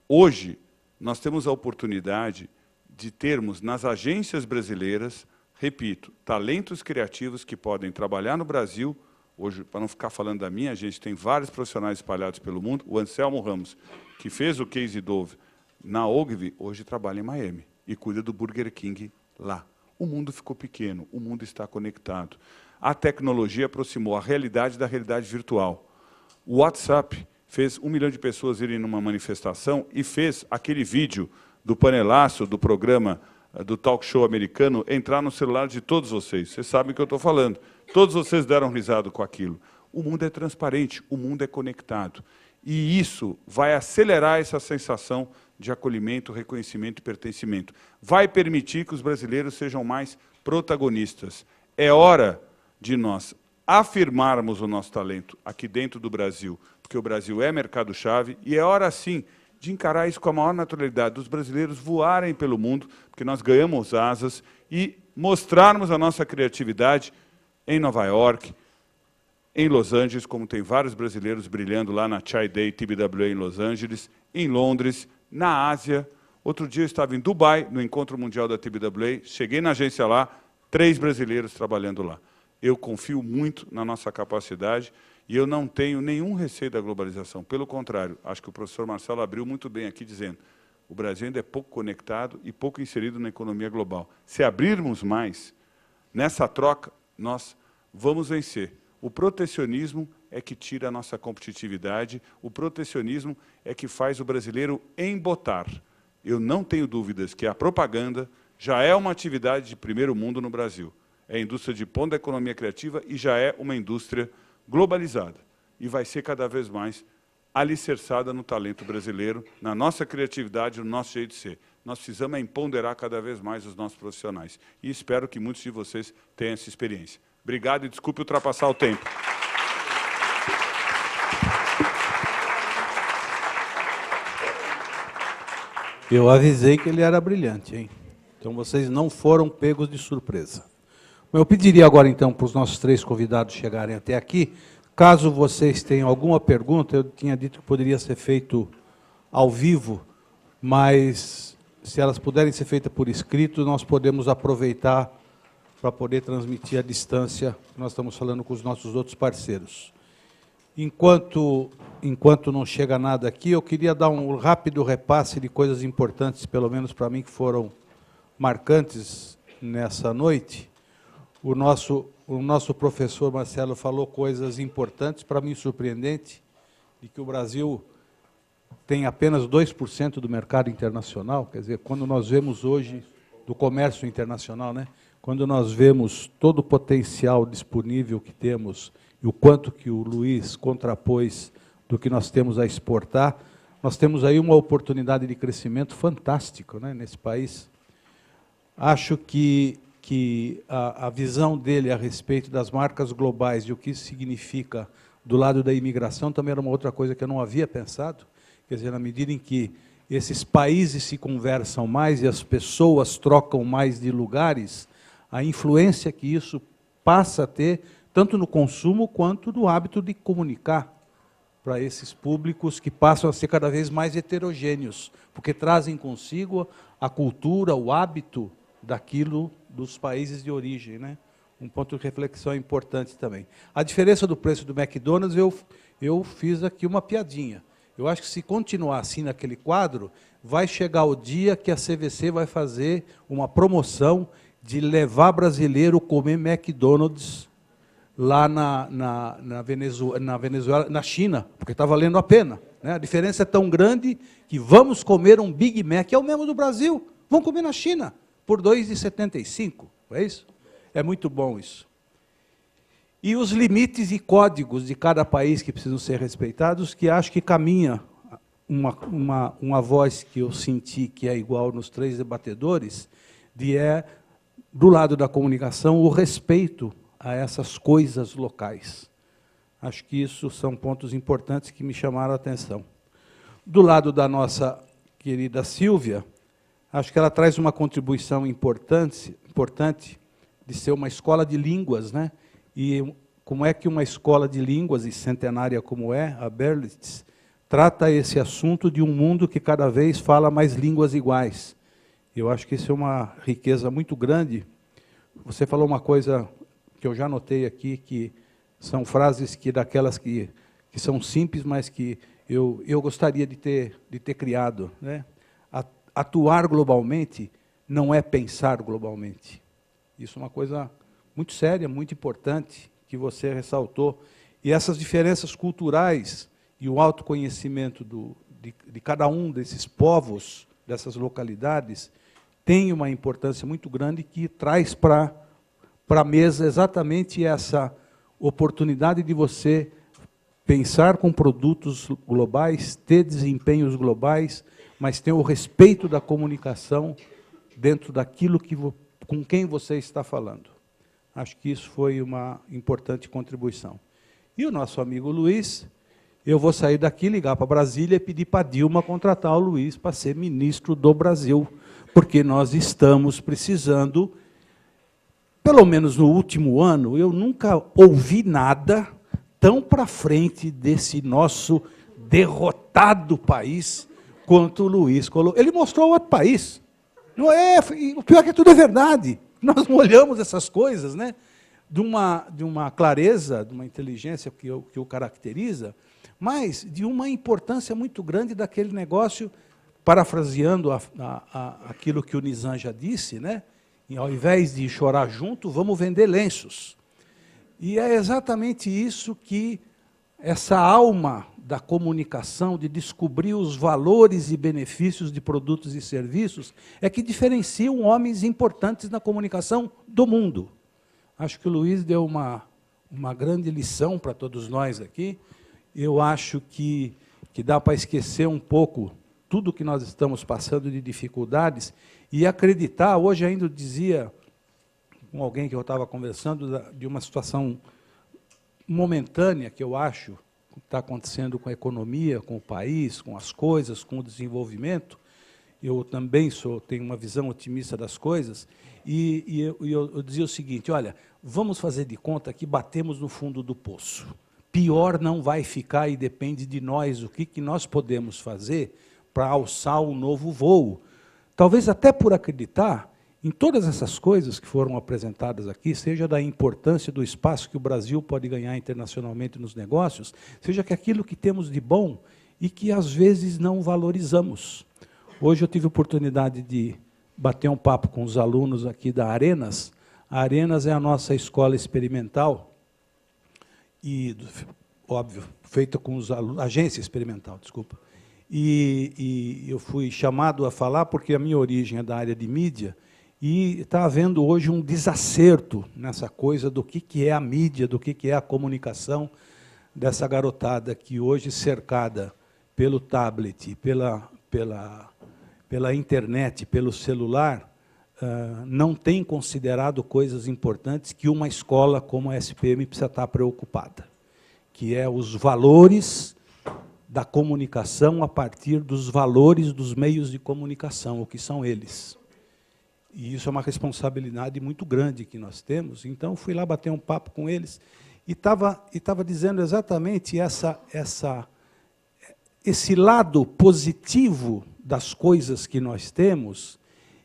Hoje, nós temos a oportunidade de termos nas agências brasileiras, repito, talentos criativos que podem trabalhar no Brasil. Hoje, para não ficar falando da minha agência, tem vários profissionais espalhados pelo mundo. O Anselmo Ramos, que fez o Case Dove na Ogilvy, hoje trabalha em Miami e cuida do Burger King lá. O mundo ficou pequeno, o mundo está conectado. A tecnologia aproximou a realidade da realidade virtual. O WhatsApp fez 1 milhão de pessoas irem numa manifestação e fez aquele vídeo do panelaço, do programa, do talk show americano, entrar no celular de todos vocês. Vocês sabem o que eu estou falando. Todos vocês deram risada com aquilo. O mundo é transparente, o mundo é conectado. E isso vai acelerar essa sensação de acolhimento, reconhecimento e pertencimento. Vai permitir que os brasileiros sejam mais protagonistas. É hora de nós afirmarmos o nosso talento aqui dentro do Brasil, porque o Brasil é mercado-chave, e é hora, sim, de encarar isso com a maior naturalidade, dos brasileiros voarem pelo mundo, porque nós ganhamos asas, e mostrarmos a nossa criatividade em Nova York, em Los Angeles, como tem vários brasileiros brilhando lá na Chai Day TBWA em Los Angeles, em Londres, na Ásia. Outro dia eu estava em Dubai, no Encontro Mundial da TBWA, cheguei na agência lá, 3 brasileiros trabalhando lá. Eu confio muito na nossa capacidade e eu não tenho nenhum receio da globalização. Pelo contrário, acho que o professor Marcelo abriu muito bem aqui dizendo o Brasil ainda é pouco conectado e pouco inserido na economia global. Se abrirmos mais, nessa troca, nós vamos vencer. O protecionismo é que tira a nossa competitividade, o protecionismo é que faz o brasileiro embotar. Eu não tenho dúvidas que a propaganda já é uma atividade de primeiro mundo no Brasil. É a indústria de ponta da economia criativa e já é uma indústria globalizada. E vai ser cada vez mais alicerçada no talento brasileiro, na nossa criatividade, no nosso jeito de ser. Nós precisamos empoderar cada vez mais os nossos profissionais. E espero que muitos de vocês tenham essa experiência. Obrigado e desculpe ultrapassar o tempo. Eu avisei que ele era brilhante, hein? Então vocês não foram pegos de surpresa. Eu pediria agora, então, para os nossos 3 convidados chegarem até aqui. Caso vocês tenham alguma pergunta, eu tinha dito que poderia ser feito ao vivo, mas se elas puderem ser feitas por escrito, nós podemos aproveitar para poder transmitir à distância, nós estamos falando com os nossos outros parceiros. Enquanto não chega nada aqui, eu queria dar um rápido repasse de coisas importantes, pelo menos para mim, que foram marcantes nessa noite. O nosso professor Marcelo falou coisas importantes, para mim surpreendente, de que o Brasil tem apenas 2% do mercado internacional. Quer dizer, quando nós vemos hoje, do comércio internacional, né? Quando nós vemos todo o potencial disponível que temos e o quanto que o Luiz contrapôs do que nós temos a exportar, nós temos aí uma oportunidade de crescimento fantástico, né, nesse país. Acho que a visão dele a respeito das marcas globais e o que isso significa do lado da imigração também era uma outra coisa que eu não havia pensado. Quer dizer, na medida em que esses países se conversam mais e as pessoas trocam mais de lugares, a influência que isso passa a ter, tanto no consumo quanto no hábito de comunicar para esses públicos que passam a ser cada vez mais heterogêneos, porque trazem consigo a cultura, o hábito daquilo dos países de origem, né? Um ponto de reflexão importante também. A diferença do preço do McDonald's, eu fiz aqui uma piadinha. Eu acho que se continuar assim naquele quadro, vai chegar o dia que a CVC vai fazer uma promoção de levar brasileiro comer McDonald's lá na Venezuela, na China, porque está valendo a pena. Né? A diferença é tão grande que vamos comer um Big Mac, é o mesmo do Brasil, vamos comer na China, por R$ 2,75, não é isso? É muito bom isso. E os limites e códigos de cada país que precisam ser respeitados, que acho que caminha uma voz que eu senti que é igual nos três debatedores, do lado da comunicação, o respeito a essas coisas locais. Acho que isso são pontos importantes que me chamaram a atenção. Do lado da nossa querida Silvia, acho que ela traz uma contribuição importante de ser uma escola de línguas, né? E como é que uma escola de línguas, e centenária como é, a Berlitz, trata esse assunto de um mundo que cada vez fala mais línguas iguais. Eu acho que isso é uma riqueza muito grande. Você falou uma coisa que eu já notei aqui, que são frases daquelas que são simples, mas que eu gostaria de ter criado. Né? Atuar globalmente não é pensar globalmente. Isso é uma coisa muito séria, muito importante, que você ressaltou. E essas diferenças culturais e o autoconhecimento de cada um desses povos, dessas localidades, tem uma importância muito grande que traz para a mesa exatamente essa oportunidade de você pensar com produtos globais, ter desempenhos globais, mas ter o respeito da comunicação dentro daquilo com quem você está falando. Acho que isso foi uma importante contribuição. E o nosso amigo Luiz, eu vou sair daqui, ligar para Brasília e pedir para a Dilma contratar o Luiz para ser ministro do Brasil, porque nós estamos precisando, pelo menos no último ano, eu nunca ouvi nada tão para frente desse nosso derrotado país quanto o Luiz colocou. Ele mostrou outro país. Não é, o pior é que tudo é verdade. Nós não olhamos essas coisas, né? de uma clareza, de uma inteligência que o caracteriza, mas de uma importância muito grande daquele negócio, parafraseando aquilo que o Nizam já disse, né? E ao invés de chorar junto, vamos vender lenços. E é exatamente isso que essa alma da comunicação, de descobrir os valores e benefícios de produtos e serviços, é que diferenciam homens importantes na comunicação do mundo. Acho que o Luiz deu uma grande lição para todos nós aqui. Eu acho que dá para esquecer um pouco tudo que nós estamos passando de dificuldades e acreditar. Hoje ainda dizia com alguém que eu estava conversando de uma situação momentânea que eu acho que está acontecendo com a economia, com o país, com as coisas, com o desenvolvimento. Eu também tenho uma visão otimista das coisas, e eu dizia o seguinte, olha, vamos fazer de conta que batemos no fundo do poço. Pior não vai ficar e depende de nós o que nós podemos fazer para alçar um novo voo. Talvez até por acreditar em todas essas coisas que foram apresentadas aqui, seja da importância do espaço que o Brasil pode ganhar internacionalmente nos negócios, seja que aquilo que temos de bom e que às vezes não valorizamos. Hoje eu tive a oportunidade de bater um papo com os alunos aqui da Arenas. A Arenas é a nossa escola experimental, e, óbvio, feita com os alunos, agência experimental, desculpa. E eu fui chamado a falar porque a minha origem é da área de mídia, e está havendo hoje um desacerto nessa coisa do que é a mídia, do que é a comunicação dessa garotada que hoje, cercada pelo tablet, pela internet, pelo celular, não tem considerado coisas importantes que uma escola como a SPM precisa estar preocupada, que é os valores da comunicação a partir dos valores dos meios de comunicação, o que são eles. E isso é uma responsabilidade muito grande que nós temos. Então, fui lá bater um papo com eles e estava dizendo exatamente esse lado positivo das coisas que nós temos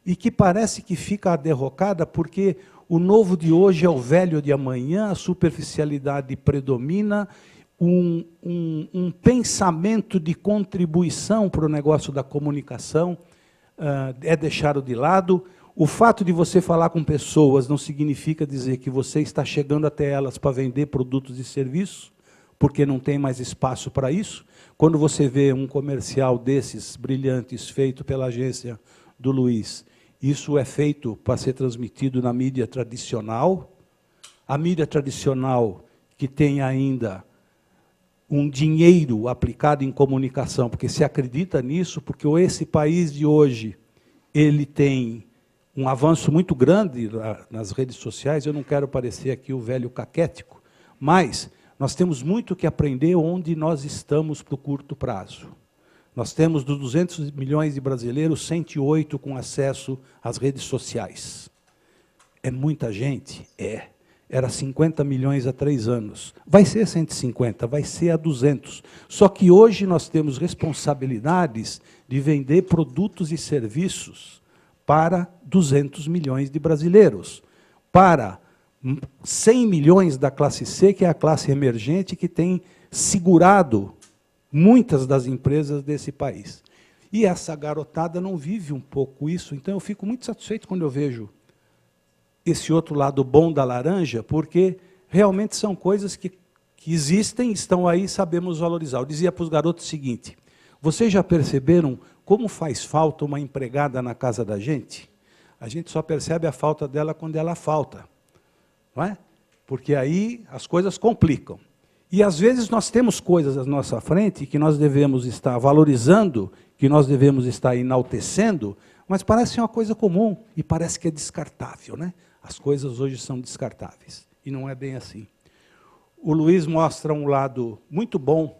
e que parece que fica a derrocada porque o novo de hoje é o velho de amanhã, a superficialidade predomina, um pensamento de contribuição para o negócio da comunicação é deixado de lado. O fato de você falar com pessoas não significa dizer que você está chegando até elas para vender produtos e serviços, porque não tem mais espaço para isso. Quando você vê um comercial desses brilhantes feito pela agência do Luiz, isso é feito para ser transmitido na mídia tradicional. A mídia tradicional que tem ainda um dinheiro aplicado em comunicação, porque se acredita nisso, porque esse país de hoje ele tem um avanço muito grande nas redes sociais. Eu não quero parecer aqui o velho caquético, mas nós temos muito que aprender onde nós estamos para o curto prazo. Nós temos, dos 200 milhões de brasileiros, 108 com acesso às redes sociais. É muita gente? É. Era 50 milhões há 3 anos. Vai ser 150, vai ser a 200. Só que hoje nós temos responsabilidades de vender produtos e serviços para 200 milhões de brasileiros, para 100 milhões da classe C, que é a classe emergente, que tem segurado muitas das empresas desse país. E essa garotada não vive um pouco isso, então eu fico muito satisfeito quando eu vejo esse outro lado bom da laranja, porque realmente são coisas que existem, estão aí, sabemos valorizar. Eu dizia para os garotos o seguinte: vocês já perceberam como faz falta uma empregada na casa da gente? A gente só percebe a falta dela quando ela falta, não é? Porque aí as coisas complicam. E, às vezes, nós temos coisas à nossa frente que nós devemos estar valorizando, que nós devemos estar enaltecendo, mas parece uma coisa comum e parece que é descartável, né? As coisas hoje são descartáveis, e não é bem assim. O Luiz mostra um lado muito bom.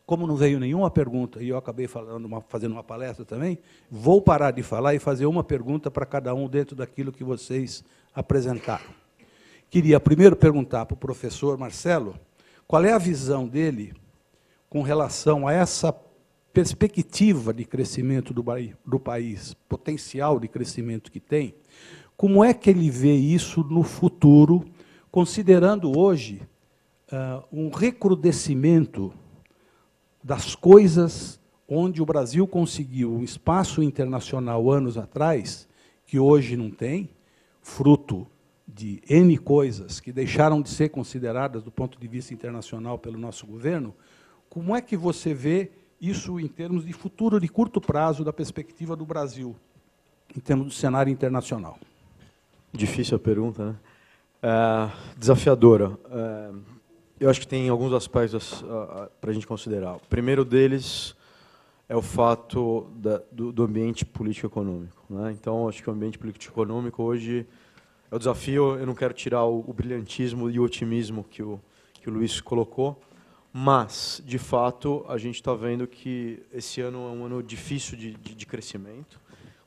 Como não veio nenhuma pergunta, e eu acabei fazendo uma palestra também, vou parar de falar e fazer uma pergunta para cada um dentro daquilo que vocês apresentaram. Queria primeiro perguntar para o professor Marcelo qual é a visão dele com relação a essa perspectiva de crescimento do país, potencial de crescimento que tem. Como é que ele vê isso no futuro, considerando hoje um recrudescimento das coisas onde o Brasil conseguiu um espaço internacional anos atrás, que hoje não tem, fruto de N coisas que deixaram de ser consideradas do ponto de vista internacional pelo nosso governo? Como é que você vê isso em termos de futuro, de curto prazo, da perspectiva do Brasil, em termos do cenário internacional? Difícil a pergunta, né? Desafiadora. Eu acho que tem alguns aspectos para a gente considerar. O primeiro deles é o fato do ambiente político-econômico, né? Então, acho que o ambiente político-econômico hoje é o desafio. Eu não quero tirar o brilhantismo e o otimismo que o Luiz colocou, mas, de fato, a gente está vendo que esse ano é um ano difícil de crescimento.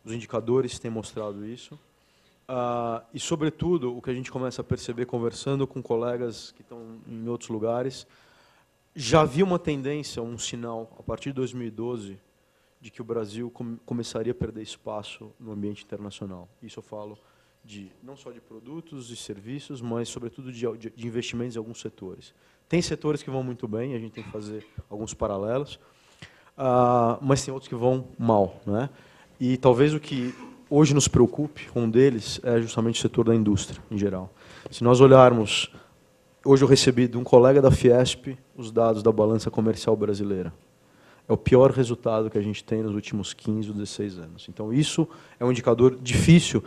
Os indicadores têm mostrado isso. E, sobretudo, o que a gente começa a perceber conversando com colegas que estão em outros lugares, já havia uma tendência, um sinal, a partir de 2012, de que o Brasil começaria a perder espaço no ambiente internacional. Isso eu falo não só de produtos e serviços, mas, sobretudo, de investimentos em alguns setores. Tem setores que vão muito bem, a gente tem que fazer alguns paralelos, mas tem outros que vão mal, né? E talvez o que hoje nos preocupe, um deles é justamente o setor da indústria, em geral. Se nós olharmos, hoje eu recebi de um colega da Fiesp os dados da balança comercial brasileira. É o pior resultado que a gente tem nos últimos 15 ou 16 anos. Então, isso é um indicador difícil.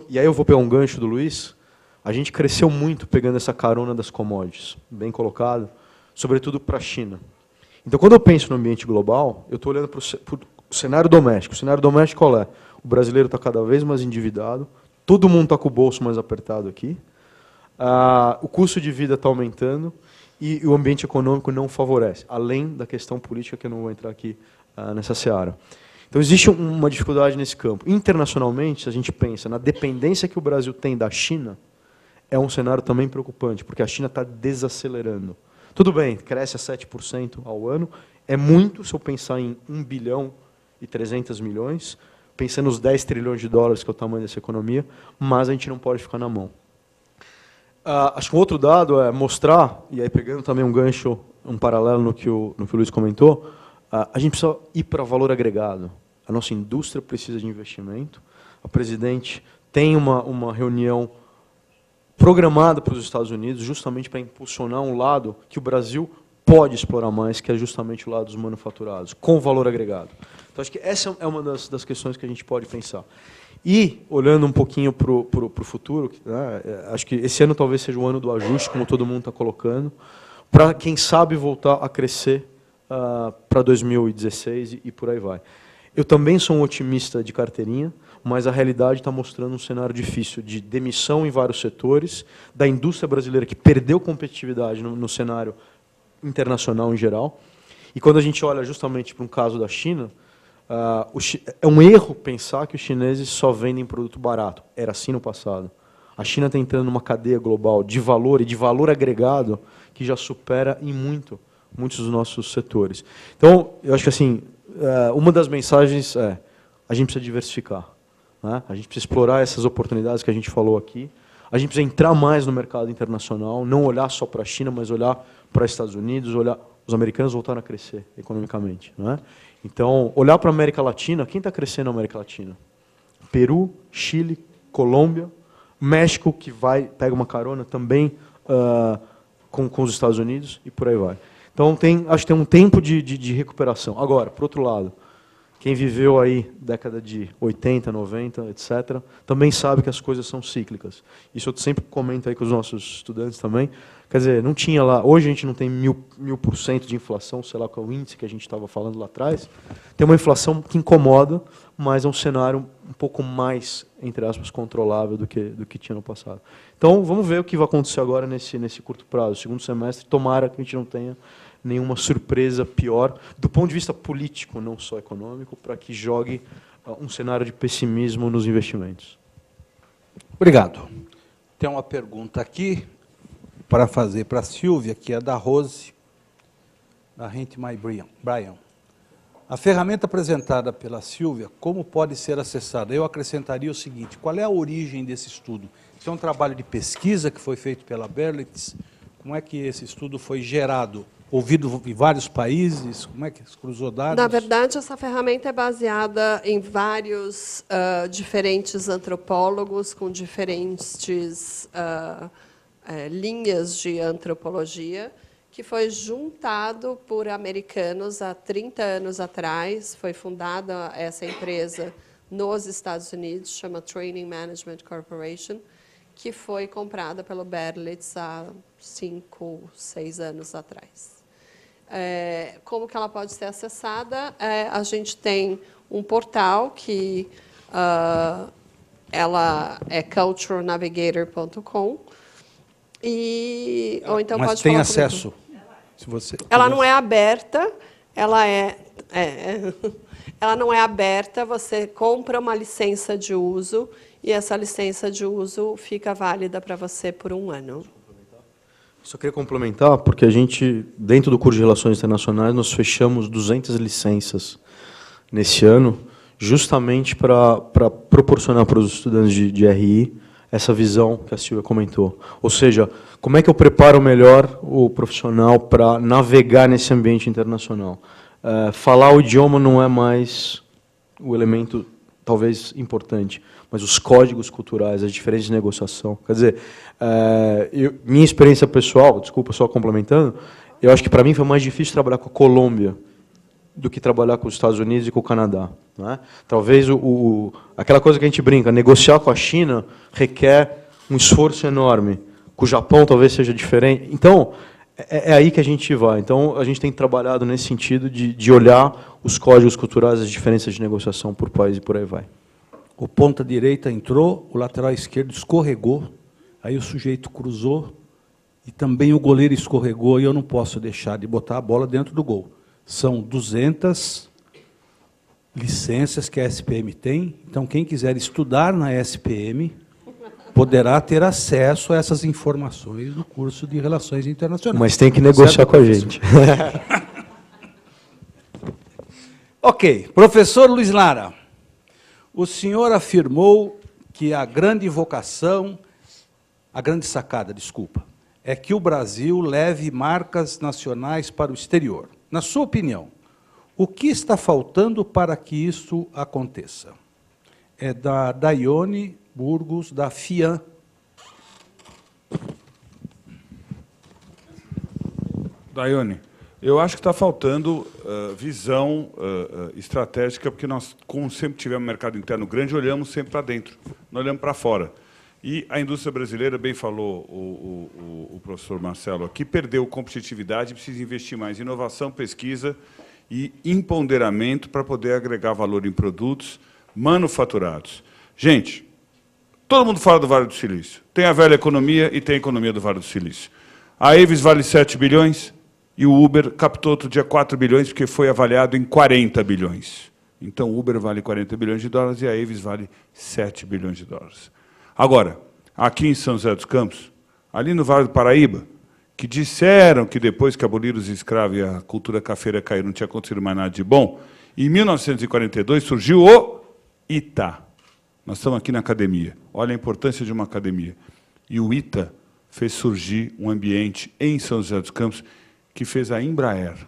E aí eu vou pegar um gancho do Luiz. A gente cresceu muito pegando essa carona das commodities, bem colocado, sobretudo para a China. Então, quando eu penso no ambiente global, eu estou olhando para o cenário doméstico. O cenário doméstico qual é? O brasileiro está cada vez mais endividado, todo mundo está com o bolso mais apertado aqui, o custo de vida está aumentando e o ambiente econômico não favorece, além da questão política, que eu não vou entrar aqui nessa seara. Então, existe uma dificuldade nesse campo. Internacionalmente, se a gente pensa na dependência que o Brasil tem da China, é um cenário também preocupante, porque a China está desacelerando. Tudo bem, cresce a 7% ao ano, é muito se eu pensar em 1 bilhão e 300 milhões, pensando nos 10 trilhões de dólares, que é o tamanho dessa economia, mas a gente não pode ficar na mão. Acho que um outro dado é mostrar, e aí pegando também um gancho, um paralelo no que o Luiz comentou, a gente precisa ir para valor agregado. a nossa indústria precisa de investimento. A presidente tem uma reunião programada para os Estados Unidos, justamente para impulsionar um lado que o Brasil pode explorar mais, que é justamente o lado dos manufaturados, com valor agregado. Então, acho que essa é uma das questões que a gente pode pensar. E, olhando um pouquinho para o futuro, né, acho que esse ano talvez seja o ano do ajuste, como todo mundo está colocando, para, quem sabe, voltar a crescer para 2016 e por aí vai. Eu também sou um otimista de carteirinha, mas a realidade está mostrando um cenário difícil de demissão em vários setores, da indústria brasileira que perdeu competitividade no cenário internacional em geral. E quando a gente olha justamente para um caso da China, é um erro pensar que os chineses só vendem produto barato. Era assim no passado. A China está entrando numa cadeia global de valor e de valor agregado que já supera em muitos dos nossos setores. Então, eu acho que assim, uma das mensagens é: a gente precisa diversificar, né? A gente precisa explorar essas oportunidades que a gente falou aqui. A gente precisa entrar mais no mercado internacional, não olhar só para a China, mas olhar para os Estados Unidos, olhar os americanos voltaram a crescer economicamente, né? Então, olhar para a América Latina, quem está crescendo na América Latina? Peru, Chile, Colômbia, México, que pega uma carona também com os Estados Unidos, e por aí vai. Então, acho que tem um tempo de recuperação. Agora, por outro lado, quem viveu aí década de 80, 90, etc., também sabe que as coisas são cíclicas. Isso eu sempre comento aí com os nossos estudantes também. Quer dizer, não tinha lá, hoje a gente não tem 1000% de inflação, sei lá qual é o índice que a gente estava falando lá atrás. Tem uma inflação que incomoda, mas é um cenário um pouco mais, entre aspas, controlável do que tinha no passado. Então, vamos ver o que vai acontecer agora nesse curto prazo, segundo semestre. Tomara que a gente não tenha nenhuma surpresa pior, do ponto de vista político, não só econômico, para que jogue um cenário de pessimismo nos investimentos. Obrigado. Tem uma pergunta aqui para fazer para a Silvia, que é da Rose, da Rente My Brian. A ferramenta apresentada pela Silvia, como pode ser acessada? Eu acrescentaria o seguinte: qual é a origem desse estudo? Isso é um trabalho de pesquisa que foi feito pela Berlitz? Como é que esse estudo foi gerado? Ouvido em vários países? Como é que cruzou dados? Na verdade, essa ferramenta é baseada em vários diferentes antropólogos com diferentes linhas de antropologia, que foi juntado por americanos há 30 anos atrás. Foi fundada essa empresa nos Estados Unidos, chama Training Management Corporation, que foi comprada pelo Berlitz há 5, 6 anos atrás. Como que ela pode ser acessada? A gente tem um portal que ela é culturenavigator.com, ou então mas pode tem falar acesso. Se você ela não é aberta, ela não é aberta. Você compra uma licença de uso e essa licença de uso fica válida para você por 1 ano. Só queria complementar, porque a gente, dentro do curso de Relações Internacionais, nós fechamos 200 licenças nesse ano, justamente para proporcionar para os estudantes de RI essa visão que a Silvia comentou. Ou seja, como é que eu preparo melhor o profissional para navegar nesse ambiente internacional? Falar o idioma não é mais o elemento, talvez, importante, mas os códigos culturais, as diferenças de negociação. Quer dizer, minha experiência pessoal, desculpa, só complementando, eu acho que para mim foi mais difícil trabalhar com a Colômbia do que trabalhar com os Estados Unidos e com o Canadá, não é? Talvez aquela coisa que a gente brinca, negociar com a China requer um esforço enorme. Com o Japão talvez seja diferente. Então, é aí que a gente vai. Então, a gente tem trabalhado nesse sentido de olhar os códigos culturais, as diferenças de negociação por país e por aí vai. O ponta direita entrou, o lateral esquerdo escorregou, aí o sujeito cruzou e também o goleiro escorregou, e eu não posso deixar de botar a bola dentro do gol. São 200 licenças que a SPM tem, então quem quiser estudar na SPM poderá ter acesso a essas informações no curso de Relações Internacionais. Mas tem que negociar com a gente. Ok. Professor Luiz Lara, o senhor afirmou que a grande vocação, a grande sacada, desculpa, é que o Brasil leve marcas nacionais para o exterior. Na sua opinião, O que está faltando para que isso aconteça? É da Daiane Burgos, da FIAN. Daiane, eu acho que está faltando visão estratégica, porque nós, como sempre tivemos um mercado interno grande, olhamos sempre para dentro, não olhamos para fora. E a indústria brasileira, bem falou o professor Marcelo aqui, perdeu competitividade e precisa investir mais em inovação, pesquisa e empoderamento para poder agregar valor em produtos manufaturados. Gente, todo mundo fala do Vale do Silício. Tem a velha economia e tem a economia do Vale do Silício. A Avis vale 7 bilhões e o Uber captou outro dia 4 bilhões porque foi avaliado em 40 bilhões. Então, o Uber vale 40 bilhões de dólares e a Avis vale 7 bilhões de dólares. Agora, aqui em São José dos Campos, ali no Vale do Paraíba, que disseram que depois que aboliram os escravos e a cultura cafeira caiu, não tinha acontecido mais nada de bom, em 1942 surgiu o ITA. Nós estamos aqui na academia. Olha a importância de uma academia. E o ITA fez surgir um ambiente em São José dos Campos que fez a Embraer.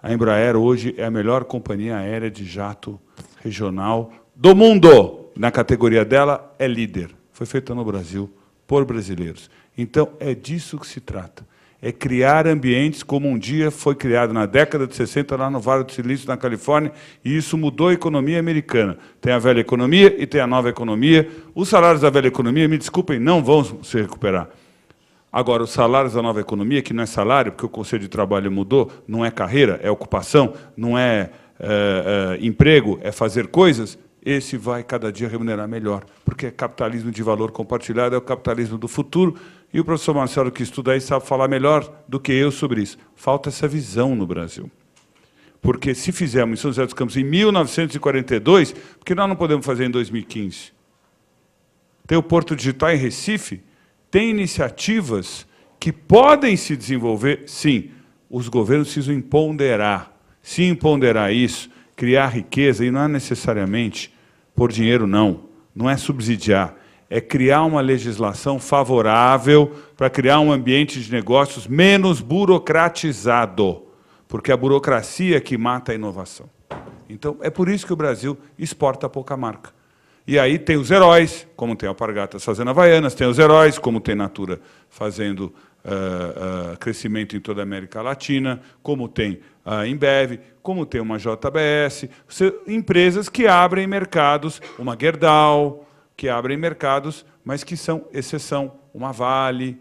A Embraer hoje é a melhor companhia aérea de jato regional do mundo. Na categoria dela, é líder. Foi feita no Brasil, por brasileiros. Então, é disso que se trata. É criar ambientes como um dia foi criado na década de 60, lá no Vale do Silício, na Califórnia, e isso mudou a economia americana. Tem a velha economia e tem a nova economia. Os salários da velha economia, me desculpem, não vão se recuperar. Agora, os salários da nova economia, que não é salário, porque o Conselho de Trabalho mudou, não é carreira, é ocupação, não é emprego, é fazer coisas, esse vai cada dia remunerar melhor, porque é capitalismo de valor compartilhado, é o capitalismo do futuro, e o professor Marcelo, que estuda aí, sabe falar melhor do que eu sobre isso. Falta essa visão no Brasil. Porque se fizermos em São José dos Campos em 1942, por que nós não podemos fazer em 2015? Tem o Porto Digital em Recife, tem iniciativas que podem se desenvolver, sim. Os governos precisam ponderar. Se ponderar isso, criar riqueza, e não é necessariamente por dinheiro, não é subsidiar, é criar uma legislação favorável para criar um ambiente de negócios menos burocratizado, porque é a burocracia que mata a inovação. Então, é por isso que o Brasil exporta pouca marca. E aí tem os heróis, como tem a Alpargatas fazendo Havaianas, tem os heróis, como tem Natura fazendo crescimento em toda a América Latina, como tem a Embev, como tem uma JBS, empresas que abrem mercados, uma Gerdau, que abrem mercados, mas que são exceção, uma Vale,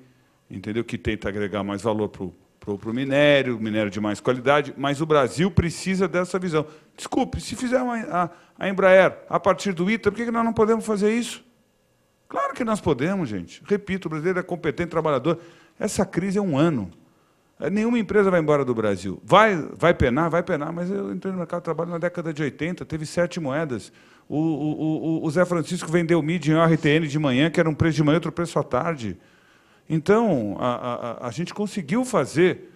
entendeu? Que tenta agregar mais valor para o minério de mais qualidade, mas o Brasil precisa dessa visão. Desculpe, se fizer a Embraer a partir do ITA, por que nós não podemos fazer isso? Claro que nós podemos, gente. Repito, o brasileiro é competente, trabalhador. Essa crise é um ano. Nenhuma empresa vai embora do Brasil. Vai penar, mas eu entrei no mercado de trabalho na década de 80, teve 7 moedas. O Zé Francisco vendeu mídia em RTN de manhã, que era um preço de manhã e outro preço à tarde. Então, a gente conseguiu fazer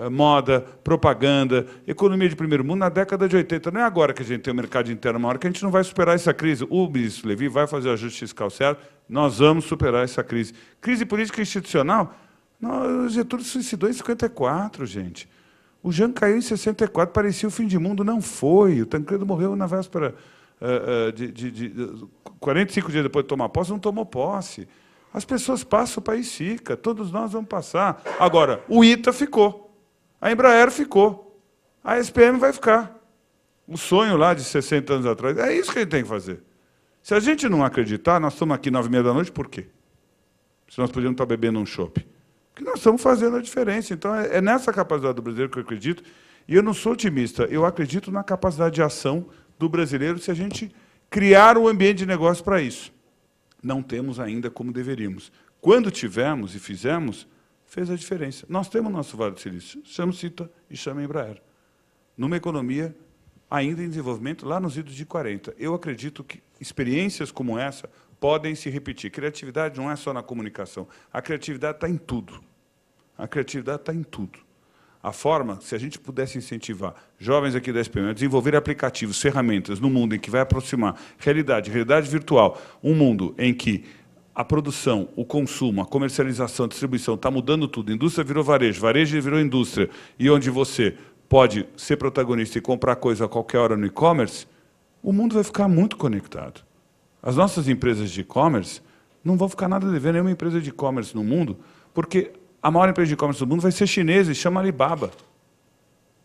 moda, propaganda, economia de primeiro mundo na década de 80. Não é agora que a gente tem um mercado interno maior que a gente não vai superar essa crise. O ministro Levi vai fazer o ajuste fiscal certo, nós vamos superar essa crise. Crise política institucional, o Getúlio se suicidou em 54, gente. O Jean caiu em 64, parecia o fim de mundo, não foi. O Tancredo morreu na véspera, 45 dias depois de tomar posse, não tomou posse. As pessoas passam, o país fica, todos nós vamos passar. Agora, o ITA ficou, a Embraer ficou, a SPM vai ficar. O sonho lá de 60 anos atrás, é isso que a gente tem que fazer. Se a gente não acreditar, nós estamos aqui 9h30 da noite, por quê? Se nós podíamos estar bebendo um chopp. Porque nós estamos fazendo a diferença. Então, é nessa capacidade do brasileiro que eu acredito. E eu não sou otimista, eu acredito na capacidade de ação do brasileiro se a gente criar um ambiente de negócio para isso. Não temos ainda como deveríamos. Quando tivermos e fizermos, fez a diferença. Nós temos nosso Vale do Silício, chama CITA e chama Embraer. Numa economia ainda em desenvolvimento, lá nos idos de 40. Eu acredito que experiências como essa podem se repetir. Criatividade não é só na comunicação. A criatividade está em tudo. A criatividade está em tudo. A forma, se a gente pudesse incentivar jovens aqui da SPM a desenvolver aplicativos, ferramentas no mundo em que vai aproximar realidade virtual, um mundo em que a produção, o consumo, a comercialização, a distribuição está mudando tudo, a indústria virou varejo, varejo virou indústria, e onde você pode ser protagonista e comprar coisa a qualquer hora no e-commerce, o mundo vai ficar muito conectado. As nossas empresas de e-commerce não vão ficar nada devendo nenhuma empresa de e-commerce no mundo, porque a maior empresa de e-commerce do mundo vai ser chinesa e chama Alibaba.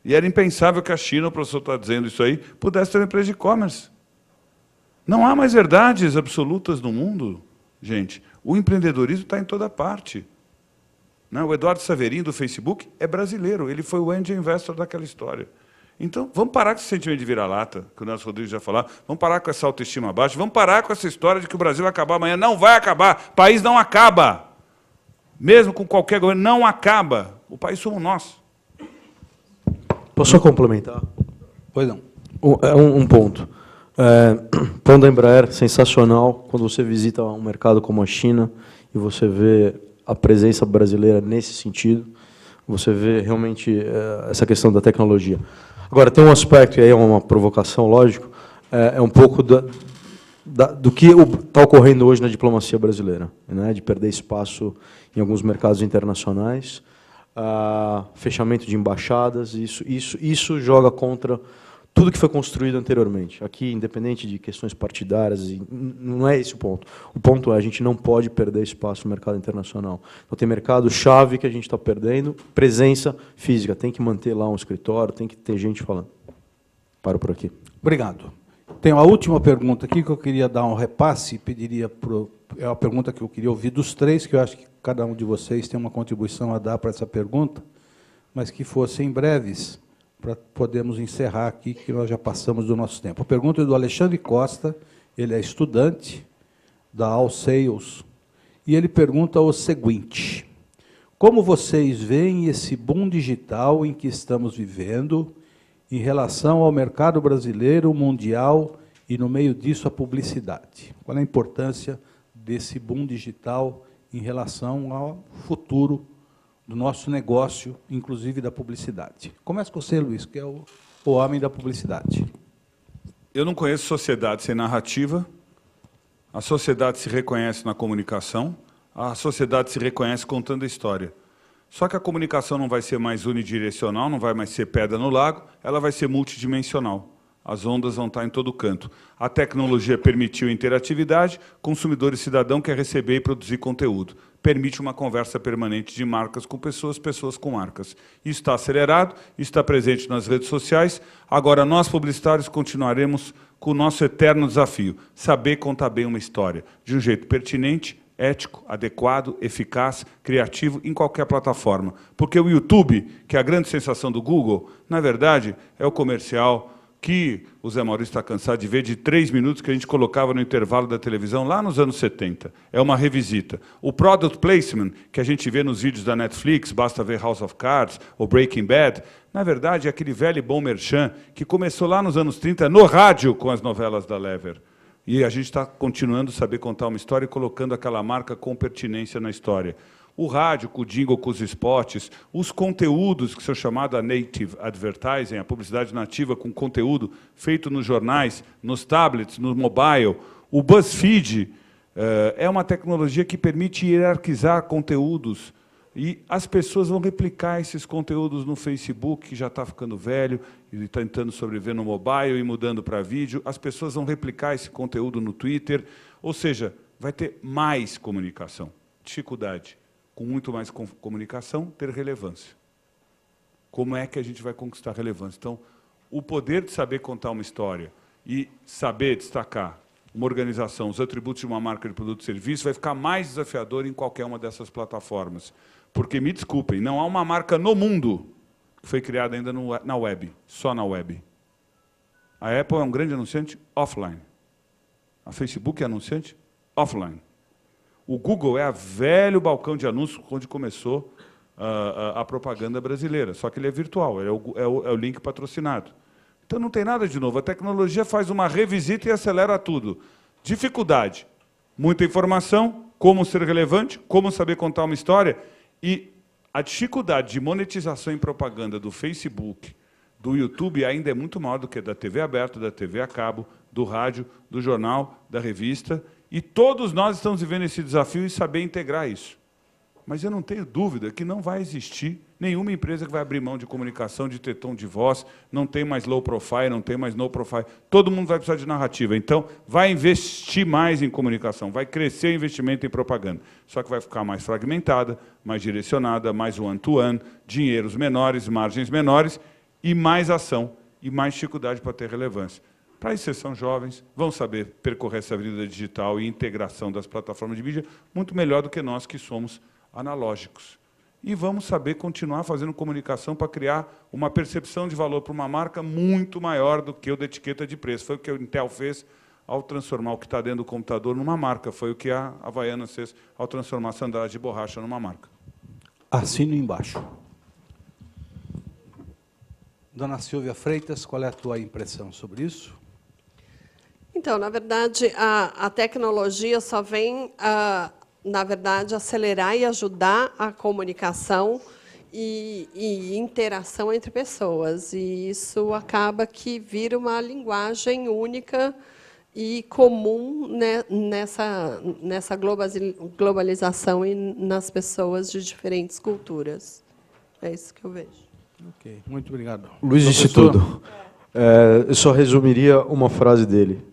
E era impensável que a China, o professor está dizendo isso aí, pudesse ter uma empresa de e-commerce. Não há mais verdades absolutas no mundo, gente. O empreendedorismo está em toda parte. O Eduardo Saverin, do Facebook, é brasileiro. Ele foi o angel investor daquela história. Então, vamos parar com esse sentimento de vira-lata, que o Nelson Rodrigues já falou. Vamos parar com essa autoestima baixa. Vamos parar com essa história de que o Brasil vai acabar amanhã. Não vai acabar. O país não acaba. Mesmo com qualquer governo, não acaba. O país somos nós. Posso só complementar? Pois não. Um ponto. Plano da Embraer, sensacional. Quando você visita um mercado como a China e você vê a presença brasileira nesse sentido, você vê realmente essa questão da tecnologia. Agora, tem um aspecto, e aí é uma provocação, lógico, é um pouco do que está ocorrendo hoje na diplomacia brasileira, né, de perder espaço em alguns mercados internacionais, fechamento de embaixadas, isso joga contra tudo que foi construído anteriormente. Aqui, independente de questões partidárias, não é esse o ponto. O ponto é a gente não pode perder espaço no mercado internacional. Então, tem mercado-chave que a gente está perdendo, presença física. Tem que manter lá um escritório, tem que ter gente falando. Paro por aqui. Obrigado. Tem uma última pergunta aqui que eu queria dar um repasse, pediria é uma pergunta que eu queria ouvir dos três, que eu acho que cada um de vocês tem uma contribuição a dar para essa pergunta, mas que fossem breves, para podermos encerrar aqui, que nós já passamos do nosso tempo. A pergunta é do Alexandre Costa, ele é estudante da All Sales, e ele pergunta o seguinte: como vocês veem esse boom digital em que estamos vivendo em relação ao mercado brasileiro, mundial, e no meio disso a publicidade? Qual é a importância desse boom digital em relação ao futuro do nosso negócio, inclusive da publicidade? Começa com você, Luiz, que é o homem da publicidade. Eu não conheço sociedade sem narrativa. A sociedade se reconhece na comunicação, a sociedade se reconhece contando a história. Só que a comunicação não vai ser mais unidirecional, não vai mais ser pedra no lago, ela vai ser multidimensional. As ondas vão estar em todo canto. A tecnologia permitiu interatividade, consumidor e cidadão quer receber e produzir conteúdo. Permite uma conversa permanente de marcas com pessoas, pessoas com marcas. Isso está acelerado, isso está presente nas redes sociais. Agora, nós, publicitários, continuaremos com o nosso eterno desafio: saber contar bem uma história, de um jeito pertinente, ético, adequado, eficaz, criativo, em qualquer plataforma. Porque o YouTube, que é a grande sensação do Google, na verdade, é o comercial que o Zé Maurício está cansado de ver, de 3 minutos, que a gente colocava no intervalo da televisão lá nos anos 70. É uma revisita. O product placement, que a gente vê nos vídeos da Netflix, basta ver House of Cards ou Breaking Bad, na verdade é aquele velho e bom merchan que começou lá nos anos 30 no rádio com as novelas da Lever. E a gente está continuando a saber contar uma história e colocando aquela marca com pertinência na história. O rádio, com o jingle, com os spots, os conteúdos que são chamados native advertising, a publicidade nativa com conteúdo feito nos jornais, nos tablets, no mobile. O BuzzFeed é uma tecnologia que permite hierarquizar conteúdos. E as pessoas vão replicar esses conteúdos no Facebook, que já está ficando velho, e tentando sobreviver no mobile e mudando para vídeo. As pessoas vão replicar esse conteúdo no Twitter. Ou seja, vai ter mais comunicação. Dificuldade. Com muito mais comunicação, ter relevância. Como é que a gente vai conquistar relevância? Então, o poder de saber contar uma história e saber destacar uma organização, os atributos de uma marca de produto e serviço, vai ficar mais desafiador em qualquer uma dessas plataformas. Porque, me desculpem, não há uma marca no mundo que foi criada ainda na web, só na web. A Apple é um grande anunciante offline. A Facebook é anunciante offline. O Google é a velho balcão de anúncios onde começou a propaganda brasileira, só que ele é virtual, é o link patrocinado. Então não tem nada de novo. A tecnologia faz uma revisita e acelera tudo. Dificuldade, muita informação, como ser relevante, como saber contar uma história. E a dificuldade de monetização em propaganda do Facebook, do YouTube, ainda é muito maior do que da TV aberta, da TV a cabo, do rádio, do jornal, da revista. E todos nós estamos vivendo esse desafio e saber integrar isso. Mas eu não tenho dúvida que não vai existir nenhuma empresa que vai abrir mão de comunicação, de ter tom de voz, não tem mais low profile, não tem mais no profile. Todo mundo vai precisar de narrativa. Então, vai investir mais em comunicação, vai crescer o investimento em propaganda. Só que vai ficar mais fragmentada, mais direcionada, mais one-to-one, dinheiros menores, margens menores e mais ação e mais dificuldade para ter relevância. Para isso, vocês são jovens, vão saber percorrer essa avenida digital e integração das plataformas de mídia muito melhor do que nós que somos analógicos. E vamos saber continuar fazendo comunicação para criar uma percepção de valor para uma marca muito maior do que o da etiqueta de preço. Foi o que a Intel fez ao transformar o que está dentro do computador numa marca. Foi o que a Havaianas fez ao transformar a sandália de borracha numa marca. Assino embaixo. Dona Silvia Freitas, qual é a tua impressão sobre isso? Então, na verdade, a tecnologia só vem, na verdade, acelerar e ajudar a comunicação e interação entre pessoas. E isso acaba que vira uma linguagem única e comum, né, nessa globalização e nas pessoas de diferentes culturas. É isso que eu vejo. Ok, muito obrigado. Luiz disse tudo. Eu só resumiria uma frase dele.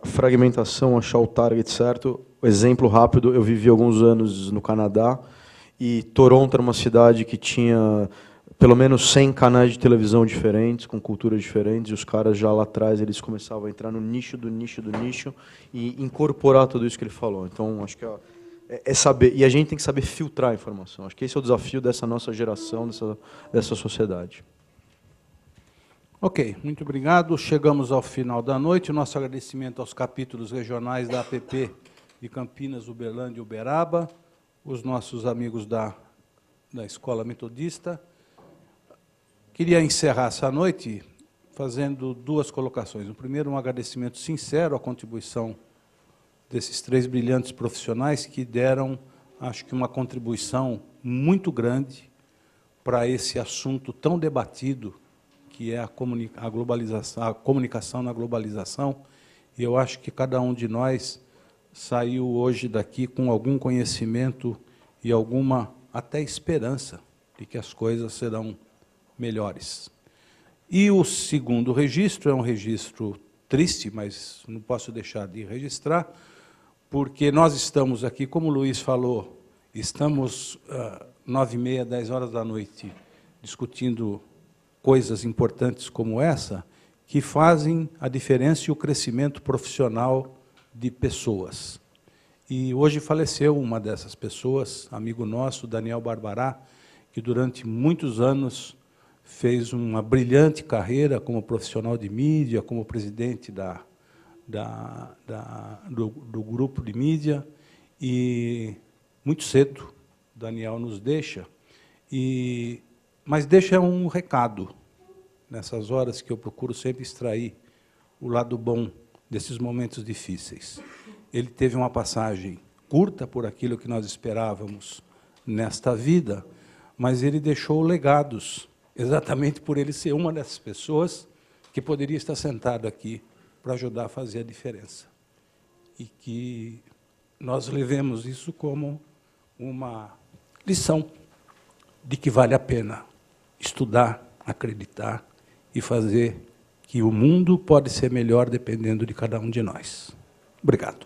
Fragmentação, achar o target certo. Exemplo rápido, eu vivi alguns anos no Canadá e Toronto era uma cidade que tinha pelo menos 100 canais de televisão diferentes, com culturas diferentes, e os caras já lá atrás eles começavam a entrar no nicho do nicho do nicho e incorporar tudo isso que ele falou. Então, acho que é saber, e a gente tem que saber filtrar a informação. Acho que esse é o desafio dessa nossa geração, dessa sociedade. Ok, muito obrigado. Chegamos ao final da noite. Nosso agradecimento aos capítulos regionais da APP de Campinas, Uberlândia e Uberaba, os nossos amigos da Escola Metodista. Queria encerrar essa noite fazendo duas colocações. O primeiro, um agradecimento sincero à contribuição desses três brilhantes profissionais que deram, acho que, uma contribuição muito grande para esse assunto tão debatido, que é a comunicação na globalização. E eu acho que cada um de nós saiu hoje daqui com algum conhecimento e alguma até esperança de que as coisas serão melhores. E o segundo registro é um registro triste, mas não posso deixar de registrar, porque nós estamos aqui, como o Luiz falou, estamos 9h30, 10 horas da noite, discutindo coisas importantes como essa, que fazem a diferença e o crescimento profissional de pessoas. E hoje faleceu uma dessas pessoas, amigo nosso, Daniel Barbará, que durante muitos anos fez uma brilhante carreira como profissional de mídia, como presidente do grupo de mídia, e muito cedo Daniel nos deixa, mas deixa um recado, nessas horas que eu procuro sempre extrair o lado bom desses momentos difíceis. Ele teve uma passagem curta por aquilo que nós esperávamos nesta vida, mas ele deixou legados, exatamente por ele ser uma dessas pessoas que poderia estar sentado aqui para ajudar a fazer a diferença. E que nós levemos isso como uma lição de que vale a pena estudar, acreditar e fazer que o mundo pode ser melhor dependendo de cada um de nós. Obrigado.